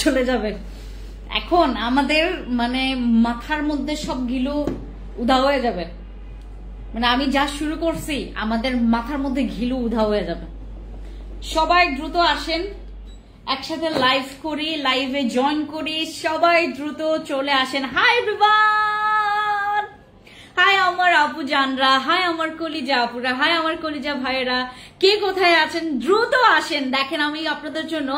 চলে যাবে। এখন আমাদের মানে মাথার মধ্যে সব গিলু উধাও হয়ে যাবে, মানে আমি যা শুরু করছি আমাদের মাথার মধ্যে ঘিলু উধাও হয়ে যাবে। সবাই দ্রুত আসেন, একসাথে লাইভ করি, লাইভে জয়েন করি, সবাই দ্রুত চলে আসেন। হাই এভরিওয়ান, হাই আমার আপু জানরা, হাই আমার কলিজা আপুরা, হাই আমার কলিজা ভাইয়েরা, কে কোথায় আছেন দ্রুত আসেন। দেখেন আমি আপনাদের জন্য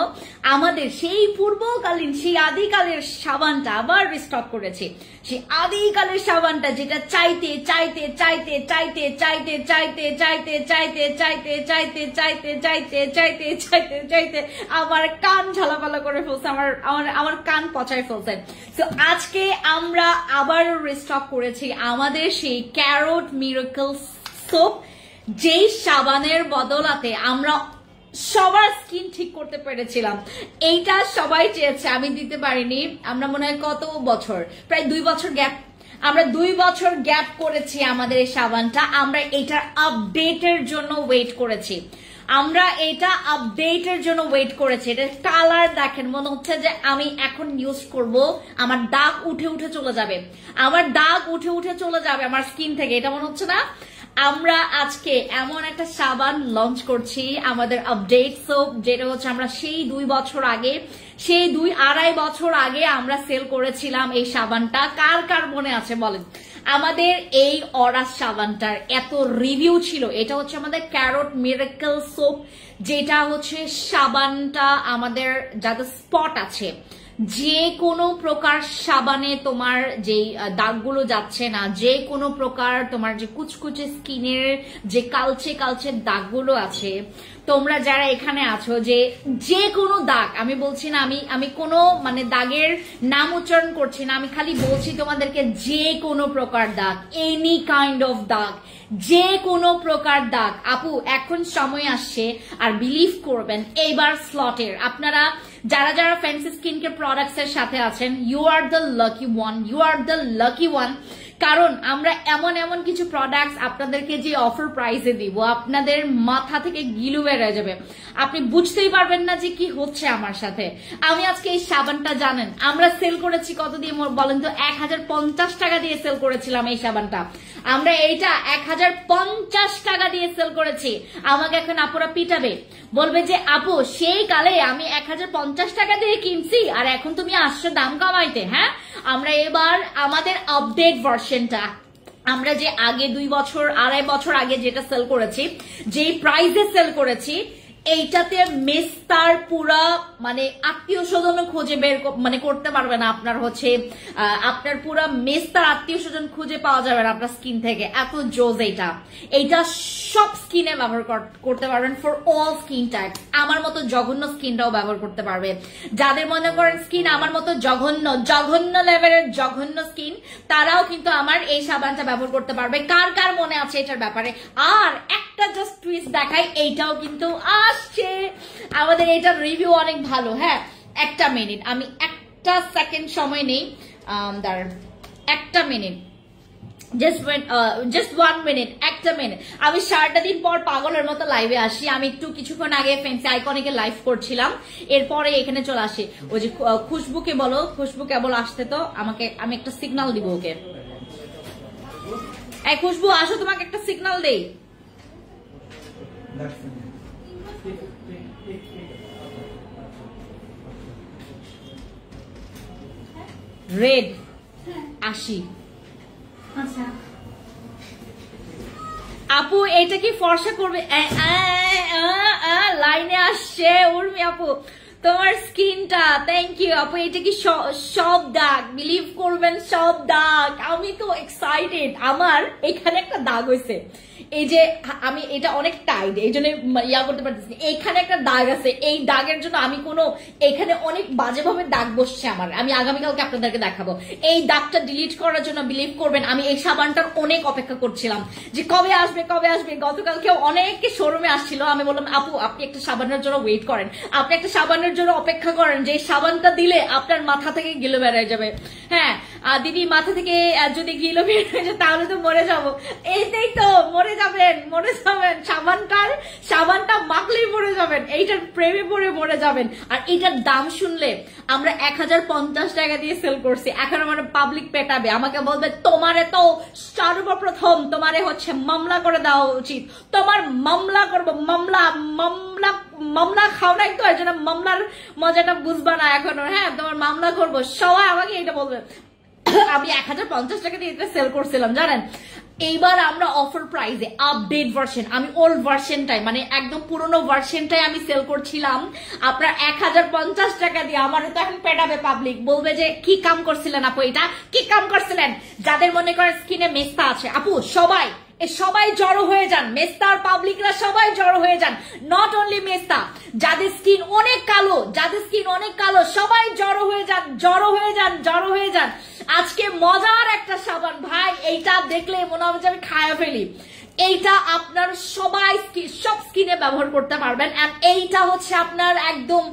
আমাদের সেই পূর্বকালীন সেই আদিকালের সাবানটা আবার রিস্টক করেছি। সেই আদিকালের সাবানটা যেটা চাইতে চাইতে চাইতে চাইতে চাইতে চাইতে চাইতে চাইতে চাইতে চাইতে চাইতে চাইতে চাইতে চাইতে চাইতে আমার কান ঝালাপালা করে ফেলছে, আমার কান পচায় ফেলছে। তো আজকে আমরা আবার রিস্টক করেছি আমাদের সেই ক্যারট মিরাকল সোপ, যেই সাবানের বদলাতে আমরা সবার স্কিন ঠিক করতে পেরেছিলাম। এইটা সবাই চেয়েছে, আমি দিতে পারিনি। আমরা মনে হয় কত বছর, প্রায় 2 বছর গ্যাপ, আমরা 2 বছর গ্যাপ করেছি আমাদের এই সাবানটা। আমরা এটার আপডেটের জন্য ওয়েট করেছি, আমরা এটা আপডেটের জন্য ওয়েট করেছি। এটা কালার দেখেন, মনে হচ্ছে যে আমি এখন ইউজ করব আমার দাগ উঠে উঠে চলে যাবে, আমার দাগ উঠে উঠে চলে যাবে আমার স্কিন থেকে, এটা মনে হচ্ছে না? আমরা আজকে এমন একটা সাবান লঞ্চ করছি আমাদের আপডেট সোপ, যেটা হচ্ছে আমরা সেই 2 বছর আগে, সেই 2-2.5 বছর আগে আমরা সেল করেছিলাম এই সাবানটা। কার কার মনে আছে বলেন? আমাদের এই অরাস সাবানটার এত রিভিউ ছিল। এটা হচ্ছে আমাদের ক্যারট মিরাকল সোপ, যেটা হচ্ছে সাবানটা আমাদের যাদের স্পট আছে, যে কোনো প্রকার সাবানে তোমার যেই দাগগুলো যাচ্ছে না, যে কোনো প্রকার তোমার যে কুচকুচে স্কিনের যে কালচে কালচে দাগগুলো আছে, তোমরা যারা এখানে আছো, যে কোনো দাগ, আমি বলছি না, আমি কোনো মানে দাগের নাম উচ্চারণ করছি না, আমি খালি বলছি তোমাদেরকে যে কোনো প্রকার দাগ, এনি কাইন্ড অফ দাগ, যে কোনো প্রকার দাগ। আপু এখন সময় আসছে, আর বিলিভ করবেন এইবার স্লটের আপনারা যারা যারা ফ্যান্সি স্কিন কেয়ার প্রোডাক্টস এর সাথে আছেন, you are the lucky one, you are the lucky one. কারণ আমরা এমন এমন কিছু প্রোডাক্টস আপনাদেরকে যে অফার প্রাইসে দিব, আপনাদের মাথা থেকে গিলু বেড়ে যাবে, আপনি বুঝতেই পারবেন না যে কি হচ্ছে আমার সাথে। আমি আজকে এই সাবানটা জানেন আমরা সেল করেছি কত দিয়ে বলেন তো? 1050 টাকা দিয়ে সেল করেছিলাম এই সাবানটা। আমরা এইটা 1050 টাকা দিয়ে সেল করেছি। আমাকে এখন আপুরা পিটাবে, বলবে যে আপু সেই কালে আমি 1050 টাকা দিয়ে কিনছি আর এখন তুমি আসছো দাম কমাইতে। হ্যাঁ, আমরা এবার আমাদের আপডেট ভার্সনটা, আমরা যে আগে 2-2.5 বছর আগে যেটা সেল করেছি, যেই প্রাইসে সেল করেছি, এইটাতে মেস্তার পুরা মানে আত্মীয় স্বজন খুঁজে বের মানে করতে পারবে না। আপনার হচ্ছে আপনার পুরা মেস্তার আত্মীয় স্বজন খুঁজে পাওয়া যাবে না আপনার স্কিন থেকে, এত জোজ এইটা সব স্কিনে ব্যবহার করতে পারবেন, ফর অল স্কিন টাইপ। আমার মতো জঘন্য স্কিনটাও ব্যবহার করতে পারবে। যাদের মনে করেন স্কিন আমার মতো জঘন্য লেভেলের জঘন্য স্কিন, তারাও কিন্তু আমার এই সাবানটা ব্যবহার করতে পারবে। কার কার মনে আছে এটার ব্যাপারে? আর একটা জাস্ট টুইস্ট দেখাই, এইটাও কিন্তু আসছে আমাদের, এটার রিভিউ অনেক ভালো। হ্যাঁ, একটা মিনিট, আমি একটা সেকেন্ড সময় নেই, দাঁড়ান একটা মিনিট, জাস্ট 1 মিনিট, একটা মিনিট। আমি 4টা দিন পর পাগলের মতো লাইভে আসি। আমি একটু কিছুক্ষণ আগে ফ্যান্সি আইকনিকে লাইভ করছিলাম, এরপরে এখানে চলে আসি। ওই যে খুশবুকে বলো, খুশবু কেবল আসতে তো আমাকে, আমি একটা সিগন্যাল দিব ওকে। এই খুশবু আসো, তোমাকে একটা সিগন্যাল দেই। রেড আসি। আচ্ছা আপু এটা কি ফর্সা করবে? লাইনে আসছে উর্মি আপু, তোমার স্কিনটা, থ্যাংক ইউ আপু। এটা কি সব দাগ? বিলিভ করবেন সব দাগ। আমি তো এক্সাইটেড। আমার এখানে একটা দাগ হয়েছে, এই যে আমি এটা অনেক টাইট, এই জন্য ইয়া করতে পারতেছি। এইখানে একটা দাগ আছে, এই দাগের জন্য আমি কোনো এখানে অনেক বাজেভাবে দাগ বসছে আমার। আমি আগামীকালকে আপনাদেরকে দেখাবো। এই দাগটা ডিলিট করার জন্য বিলিভ করবেন আমি এই সাবানটার অনেক অপেক্ষা করছিলাম যে কবে আসবে কবে আসবে। গতকালকে অনেকে শোরুমে আসছিল, আমি বললাম আপু আপনি একটা সাবানের জন্য ওয়েট করেন, আপনি একটা সাবানের জন্য অপেক্ষা করেন, যে সাবানটা দিলে আপনার মাথা থেকে গিলো বেড়ে যাবে। হ্যাঁ দিদি, মাথা থেকে যদি গিলো বের হয়ে যায় তাহলে তো মরে যাবো। এইটাই তো, মরে যাবেন, মরে যাবেন। সাবানটা মাখলেই মরে যাবে। যাবেন, এইটার প্রেমে পড়ে মরে যাবেন। আর এটার দাম শুনলে আমরা 1050 টাকা দিয়ে সেল করছি, এখন আমার পাবলিক পেটাবে, আমাকে বলবে তোমারে তো সর্বপ্রথম তোমারে হচ্ছে মামলা করে দেওয়া উচিত, তোমার মামলা করবো, মামলা মামলা মামলা খাও না একটু, এই জন্য মামলার মজাটা বুঝবা না এখনো। হ্যাঁ, তোমার মামলা করবো, সবাই আমাকে এটা বলবে। আমি 1050 টাকা দিয়ে এটা সেল করছিলাম জানেন। এইবার আমরা অফার প্রাইসে আপডেট ভার্সন, আমি ওল্ড ভার্সনটাই মানে একদম পুরনো ভার্সনটাই আমি সেল করছিলাম আপনার 1050 টাকা দিয়ে। আমারও তো এখন পেটাবে পাবলিক, বলবে যে কি কাম করছিলেন আপু, এটা কি কাম করছিলেন। যাদের মনে করেন স্কিনে মেস্তা আছে আপু, সবাই জড়ো হয়ে যান, মেস্তার পাবলিকরা সবাই জড়ো হয়ে যান। নট অনলি মেস্তা, যাদের স্কিন অনেক কালো সবাই জড়ো হয়ে যান। আজকে মজার একটা সাবান ভাই, এইটা দেখলে মনে হবে যে আমি খায়া ফেলি। এইটা আপনার সব স্কিনে ব্যবহার করতে পারবেন। এন্ড এইটা হচ্ছে আপনার একদম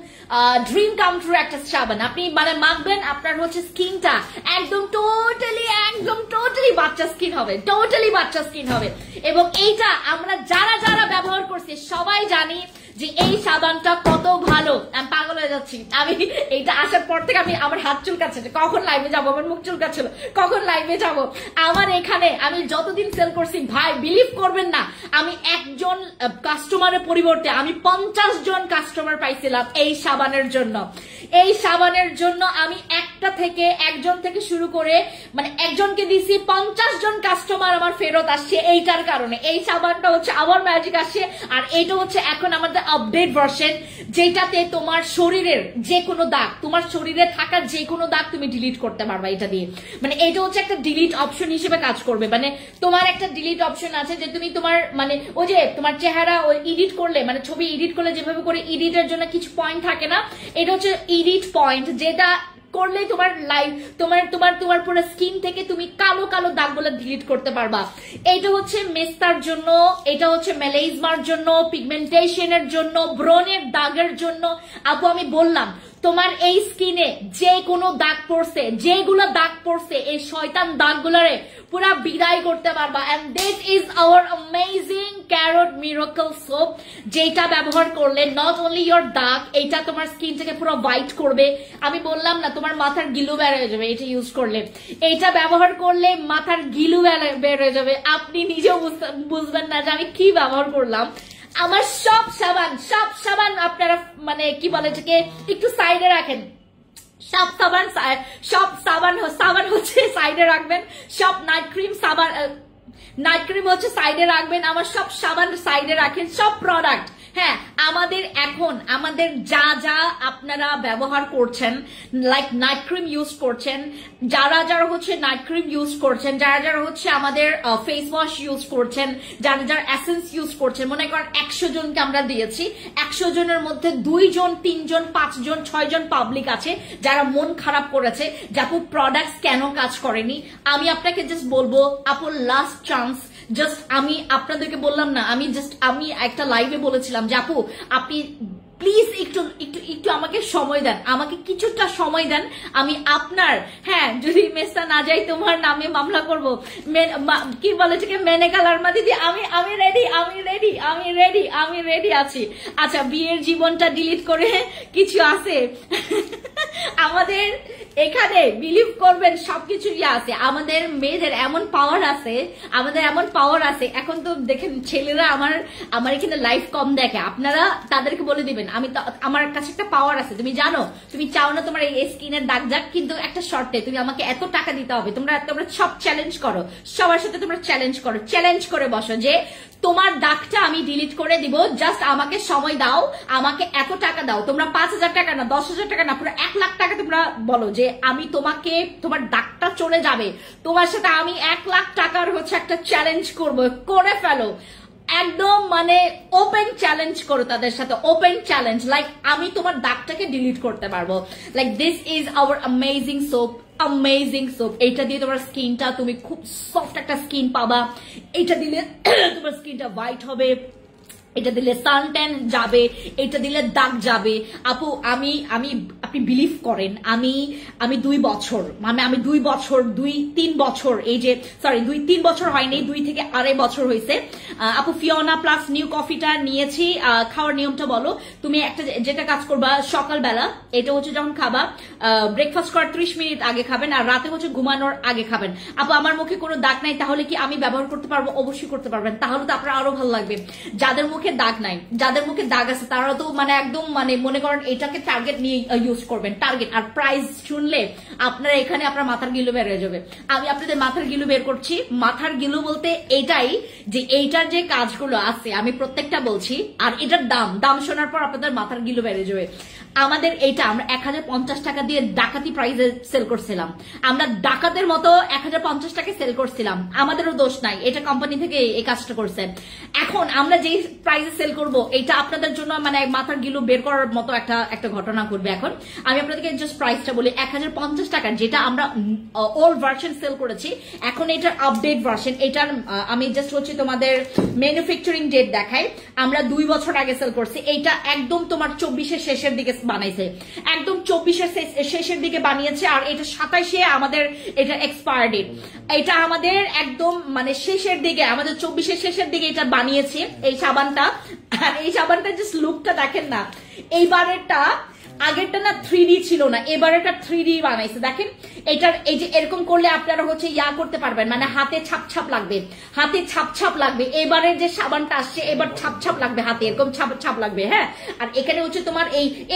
ড্রিম কাম ট্রু একটা সাবান। আপনি মানে মাখবেন, আপনার হচ্ছে স্কিনটা একদম টোটালি বাচ্চা স্কিন হবে। এবং এইটা আমরা যারা ব্যবহার করছি সবাই জানি যে এই সাবানটা কত ভালো। আমি পাগল হয়ে যাচ্ছি, আমি এইটা আসার পর থেকে আমার হাত চুলকাচ্ছে, কখন লাইভে যাবো, আমার মুখ চুলকাচ্ছিল কখন লাইভে যাব। আমার এখানে আমি যতদিন সেল করছি ভাই, বিলিভ করবেন না, আমি একজন কাস্টমারের পরিবর্তে আমি 50 জন কাস্টমার পাইছিলাম এই সাবানের জন্য। আমি একজন থেকে শুরু করে মানে একজনকে দিছি, 50 জন কাস্টমার আমার ফেরত আসছে এইটার কারণে। এই সাবানটা হচ্ছে আমার ম্যাজিক আসছে। আর এইটা হচ্ছে এখন আমাদের আপডেট ভার্সন, যেটাতে তোমার শরীরের যে কোনো দাগ, তোমার শরীরে থাকা যে কোনো দাগ তুমি ডিলিট করতে পারবা এটা দিয়ে। মানে এটা হচ্ছে একটা ডিলিট অপশন হিসেবে কাজ করবে। মানে তোমার একটা ডিলিট অপশন আছে যে তুমি তোমার মানে ওই যে তোমার চেহারা ওই এডিট করলে, মানে ছবি এডিট করলে যেভাবে করে এডিটের জন্য কিছু পয়েন্ট থাকে না, এটা হচ্ছে এডিট পয়েন্ট, যেটা করলে তোমার তোমার পুরো স্কিন থেকে তুমি কালো দাগগুলো ডিলিট করতে পারবা। এটা হচ্ছে মেস্তার জন্য, এটা হচ্ছে মেলাইজমার জন্য, পিগমেন্টেশনের জন্য, ব্রণের দাগের জন্য। আপু আমি বললাম তোমার এই স্কিনে যে কোনো দাগ পড়ছে, যেগুলো দাগ পড়ছে, এই শয়তান দাগগুলোরে পুরা বিদায় করতে পারবা। And this is our amazing carrot miracle soap, যেটা ব্যবহার করলে নট অনলি ইয়োর দাগ, এইটা তোমার স্কিন থেকে পুরো হোয়াইট করবে। আমি বললাম না তোমার মাথার গিলু বের হয়ে যাবে এটা ইউজ করলে, এইটা ব্যবহার করলে মাথার গিলু বের হয়ে যাবে। আপনি নিজেও বুঝবেন না যে আমি কি ব্যবহার করলাম। আমার সব সাবান আপনারা মানে কি বলে এটাকে একটু সাইডে রাখেন, সব সাবান হচ্ছে সাইডে রাখবেন, সব নাইট ক্রিম হচ্ছে সাইডে রাখবেন, আমার সব সাবান সাইডে রাখেন, সব প্রোডাক্ট। হ্যাঁ, আমাদের যা আপনারা ব্যবহার করছেন, লাইক নাইট ক্রিম ইউজ করছেন, যারা হচ্ছে নাইট ক্রিম ইউজ করছেন, যারা হচ্ছে আমাদের ফেস ওয়াশ ইউজ করছেন, যারা এসেন্স ইউজ করছেন, মনে করেন 100 জনকে আমরা দিয়েছি, 100 জনের মধ্যে 2 জন 3 জন 5 জন 6 জন পাবলিক আছে যারা মন খারাপ করেছে যে আপু প্রোডাক্টস কেন কাজ করেনি। আমি আপনাকে জাস্ট বলবো আপু লাস্ট চান্স, জাস্ট আমি আপনাদেরকে বললাম না, আমি একটা লাইভে বলেছিলাম যে আপু আপনি প্লিজ একটু আমাকে সময় দেন, আমাকে কিছুটা সময় দেন, আমি আপনার হ্যাঁ যদি মেসটা না যাই তোমার নামে মামলা করব, কি বলে মেনে কালার মা দিদি, আমি রেডি আছি। আচ্ছা, বিয়ের জীবনটা ডিলিট করে কিছু আছে আমাদের এখানে, বিলিভ করবেন সবকিছু আছে, আমাদের মেয়েদের এমন পাওয়ার আছে। এখন তো দেখেন ছেলেরা আমার এখানে লাইভ কম দেখে, আপনারা তাদেরকে বলে দিবেন আমার কাছে একটা পাওয়ার আছে। তুমি জানো, তুমি চাও না তোমার এই স্কিনের দাগ যাক, কিন্তু একটা শর্তে তুমি আমাকে এত টাকা দিতে হবে। তোমরা সব চ্যালেঞ্জ করো, সবার সাথে তোমরা চ্যালেঞ্জ করে বসো যে তোমার দাগটা আমি ডিলিট করে দিব, জাস্ট আমাকে সময় দাও, আমাকে এত টাকা দাও। তোমরা 5000 টাকা না, 10,000 টাকা না, পুরো 1 লাখ টাকা তোমরা বলো যে আমি তোমাকে, তোমার দাগটা চলে যাবে, তোমার সাথে আমি 1 লাখ টাকার হচ্ছে একটা চ্যালেঞ্জ করবো, করে ফেলো একদম, মানে ওপেন চ্যালেঞ্জ করো তাদের সাথে, ওপেন চ্যালেঞ্জ, লাইক আমি তোমার দাগটাকে ডিলিট করতে পারবো। Like this is our amazing soap, এইটা দিয়ে তোমার স্কিনটা, তুমি খুব সফট একটা স্কিন পাবা, এইটা দিলে তোমার স্কিনটা হোয়াইট হবে, এটা দিলে সানট্যান যাবে, এটা দিলে দাগ যাবে। আপু আপনি বিলিভ করেন আমি 2 বছর আমি 2 বছর 2-3 বছর এই যে সরি 2-3 বছর হয়নি, 2 থেকে 2.5 বছর হয়েছে আপু ফিওনা প্লাস নিউ কফিটা নিয়েছি। খাওয়ার নিয়মটা বলো তুমি। একটা যেটা কাজ করবা সকালবেলা, এটা হচ্ছে যখন খাবা ব্রেকফাস্ট করার 30 মিনিট আগে খাবেন, আর রাতে হচ্ছে ঘুমানোর আগে খাবেন। আপু আমার মুখে কোনো দাগ নাই, তাহলে কি আমি ব্যবহার করতে পারবো? অবশ্যই করতে পারবেন, তাহলে তো আপনার আরো ভালো লাগবে। যাদের মুখে দাগ নাই, যাদের মুখে দাগ আছে, তারা তো মানে একদম মানে মনে করেন এটাকে টার্গেট নিয়ে ইউজ করবেন, টার্গেট। আর প্রাইস শুনলে আপনারা এখানে আপনার মাথার গিলু বের হয়ে যাবে। আমি আপনাদের মাথার গিলু বের করছি। মাথার গিলু বলতে এটাই যে এইটার যে কাজগুলো আছে আমি প্রত্যেকটা বলছি, আর এটার দাম শোনার পর আপনাদের মাথার গিলু বেড়ে যাবে। আমাদের এইটা আমরা 1050 টাকা দিয়ে ডাকাতি প্রাইসে সেল করছিলাম, আমরা ডাকাতের মতো 1050 টাকা সেল করছিলাম। আমাদেরও দোষ নাই, এটা কোম্পানি থেকে এই কাজটা করছে। এখন আমরা যেই প্রাইসে সেল করব এটা আপনাদের জন্য মানে মাথার গিলু বের করার মতো একটা ঘটনা ঘটবে। এখন আমি আপনাদেরকে জাস্ট প্রাইসটা বলি। 1050 টাকা যেটা আমরা ওল্ড ভার্সন সেল করেছি, এখন এটার আপডেট ভার্সন। এটার আমি জাস্ট হচ্ছে তোমাদের ম্যানুফ্যাকচারিং ডেট দেখাই। আমরা 2 বছর আগে সেল করছি। এইটা একদম তোমার 24-এর শেষের দিকে বানাইছে, একদম 24-এর শেষের দিকে বানিয়েছে, আর এটা 27-এ আমাদের এটা এক্সপায়ার ডেট। এটা আমাদের একদম মানে শেষের দিকে, আমাদের 24-এর শেষের দিকে এটা বানিয়েছে এই সাবানটা। আর এই সাবানটা জাস্ট লুকটা দেখেন না, এইবারেরটা আগেরটা না 3D ছিল না, এবার এটা 3D বানাইছে। দেখেন এটার এই যে এরকম করলে আপনারা হচ্ছে করতে পারবেন, মানে হাতে ছাপ লাগবে, হাতে ছাপ লাগবে। এবারের যে সাবানটা আসছে এবার ছাপ লাগবে, হাতে এরকম ছাপ লাগবে। হ্যাঁ, আর এখানে হচ্ছে তোমার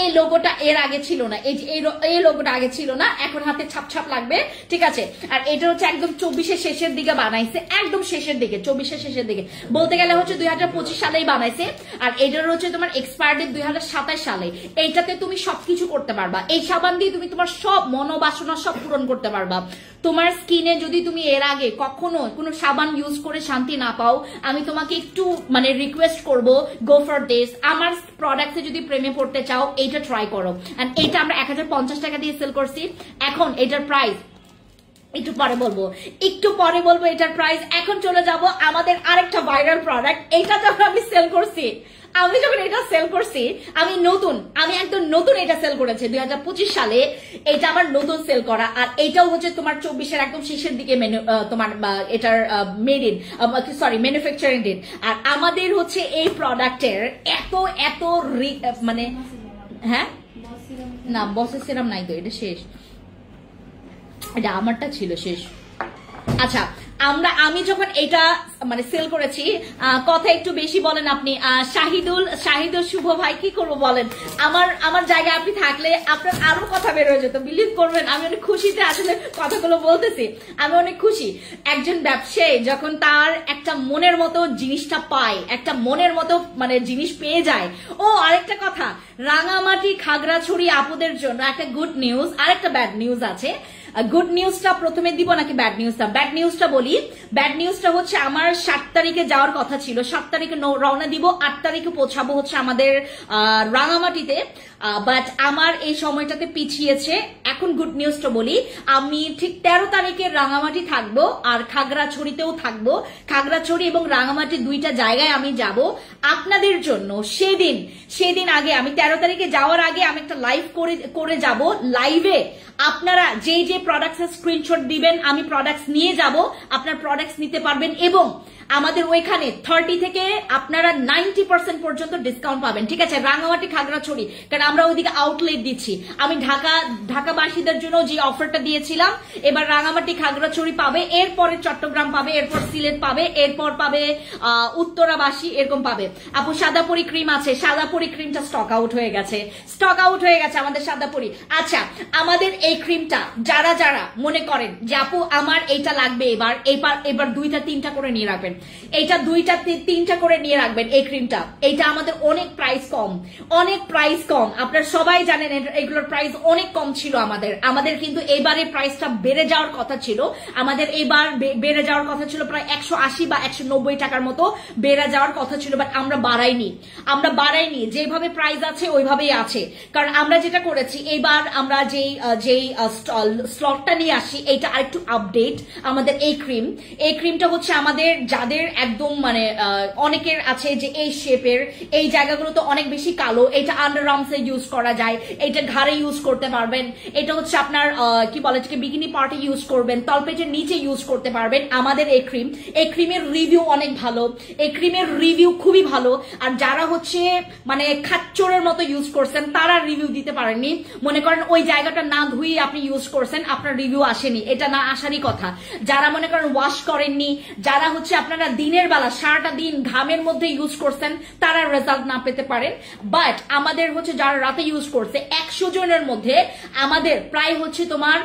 এই লোগোটা এর আগে ছিল না, এই যে এই লোগোটা আগে ছিল না, এখন হাতে ছাপ লাগবে, ঠিক আছে। আর এটা হচ্ছে একদম 24-এর শেষের দিকে বানাইছে, একদম শেষের দিকে, 24-এর শেষের দিকে বলতে গেলে হচ্ছে 2025 সালেই বানাইছে। আর এটার হচ্ছে তোমার এক্সপায়ার ডেট 2027 সালে। এইটাতে তুমি সবকিছু করতে পারবা, এই সাবান দিয়ে তুমি তোমার সব মনোবাসনা সব পূরণ করতে পারবা। তোমার স্কিনে যদি তুমি এর আগে কখনো কোনো সাবান ইউজ করে শান্তি না পাও, আমি তোমাকে একটু মানে রিকোয়েস্ট করব, গো ফর দিস। আমার প্রোডাক্টে যদি প্রেমে পড়তে চাও এইটা ট্রাই করো। এন্ড এইটা আমরা 1050 টাকা দিয়ে সেল করছি। এখন এটার প্রাইস একটু পরে বলবো এটার প্রাইস। এখন চলে যাব আমাদের আরেকটা ভাইরাল প্রোডাক্ট। এইটা যখন আমি সেল করছি, আমি যখন এটা সেল করছি, আমি একদম নতুন এটা সেল করেছি 2025 সালে। এটা আমার নতুন সেল করা, আর এটাও হচ্ছে তোমার 24-এর একদম শেষের দিকে তোমার এটার ম্যানুফ্যাকচারিং ডেট। আর আমাদের হচ্ছে এই প্রোডাক্টের এত মানে হ্যাঁ না বসের সিরাম নাই তো, এটা শেষ, এটা আমারটা ছিল শেষ। আচ্ছা, আমি যখন এটা মানে সেল করেছি, কথা একটু বেশি বলেন আপনি শাহিদুল শুভ ভাই, কি করবো বলেন। আমার জায়গায় আপনি থাকলে আপনার আরো কথা বের হয়ে যেত, বিলিভ করবেন। আমি অনেক খুশিতে আসলে কথাগুলো বলতেছি, আমি অনেক খুশি। একজন ব্যবসায়ী যখন তার একটা মনের মতো জিনিসটা পায়, একটা মনের মতো মানে জিনিস পেয়ে যায়। ও আরেকটা কথা, রাঙামাটি খাগড়াছড়ি আপুদের জন্য একটা গুড নিউজ, আরেকটা ব্যাড নিউজ আছে। গুড নিউজটা প্রথমে দিব নাকি ব্যাড নিউজটা? ব্যাড নিউজটা বলি। ব্যাড নিউজটা হচ্ছে আমার 7 তারিখে যাওয়ার কথা ছিল, 7 তারিখে রওনা দিব, 8 তারিখে পৌঁছাবো হচ্ছে আমাদের রাঙামাটিতে, বাট আমার এই সময়টাতে পিছিয়েছে। এখন গুড নিউজটা বলি, আমি ঠিক 13 তারিখে রাঙামাটি থাকবো, আর খাগড়াছড়িতেও থাকবো। খাগড়াছড়ি এবং রাঙামাটি 2টা জায়গায় আমি যাব আপনাদের জন্য। সেদিন আগে আমি 13 তারিখে যাওয়ার আগে আমি একটা লাইভ করে যাব। লাইভে আপনারা যে প্রোডাক্টস স্ক্রিনশট দিবেন, আমি প্রোডাক্টস নিয়ে যাব, আপনার প্রোডাক্টস নিতে পারবেন। এবং আমাদের ওইখানে 30 থেকে আপনারা 90% পর্যন্ত ডিসকাউন্ট পাবেন, ঠিক আছে, রাঙামাটি খাগড়াছড়ি, কারণ আমরা ওইদিকে আউটলেট দিচ্ছি। আমি ঢাকাবাসীদের জন্য যে অফারটা দিয়েছিলাম, এবার রাঙামাটি খাগড়াছড়ি পাবে, এরপরে চট্টগ্রাম পাবে, এরপর সিলেট পাবে, এরপর পাবে উত্তরাবাসী, এরকম পাবে। আপু সাদাপুরি ক্রিম আছে, সাদাপুরি ক্রিমটা স্টক আউট হয়ে গেছে আমাদের সাদাপুরি। আচ্ছা, আমাদের এই ক্রিমটা যারা মনে করেন যে আপু আমার এইটা লাগবে, এবার 2টা-3টা করে নিয়ে রাখবেন, এইটা 2টা-3টা করে নিয়ে রাখবেন। এই ক্রিমটা এইটা আমাদের অনেক প্রাইস কম, আপনারা সবাই জানেন এগুলোর প্রাইস অনেক কম ছিল আমাদের কিন্তু এবারে প্রাইসটা বেড়ে যাওয়ার কথা ছিল। আমাদের এবার বেড়ে যাওয়ার কথা ছিল প্রায় 180 বা 190 টাকার মতো বেড়ে যাওয়ার কথা ছিল, বাট আমরা বাড়াইনি, যেভাবে প্রাইস আছে ওইভাবেই আছে। কারণ আমরা যেটা করেছি, এবার আমরা যেই স্লটটা নিয়ে আসি, এইটা আরেকটু আপডেট। আমাদের এই ক্রিমটা হচ্ছে আমাদের যাদের একদম মানে অনেকের আছে যে এই শেপের এই জায়গাগুলো তো অনেক বেশি কালো, এটা আন্ডার আর্মসে ইউজ করা যায়, এটা ঘাড়ে ইউজ করতে পারবেন, এটা হচ্ছে আপনার কি বলে এটাকে বিকিনি পার্টে ইউজ করবেন, তলপেটের নিচে ইউজ করতে পারবেন। আমাদের এই ক্রিমের রিভিউ অনেক ভালো, এই ক্রিমের রিভিউ খুবই ভালো। আর যারা হচ্ছে মানে খাচ্চরের মতো ইউজ করছেন তারা রিভিউ দিতে পারেননি, মনে করেন ওই জায়গাটা না ধুয়ে আপনি ইউজ করছেন, আপনার রিভিউ আসেনি, এটা না আসারই কথা। যারা মনে করেন ওয়াশ করেননি, যারা হচ্ছে আপনারা দিনের বেলা সারাটা দিন ঘামের মধ্যে ইউজ করছেন, তারা রেজাল্ট না পেতে পারেন। বাট আমাদের হচ্ছে যারা রাতে ইউজ করছে 100 জনের মধ্যে আমাদের প্রায় হচ্ছে তোমার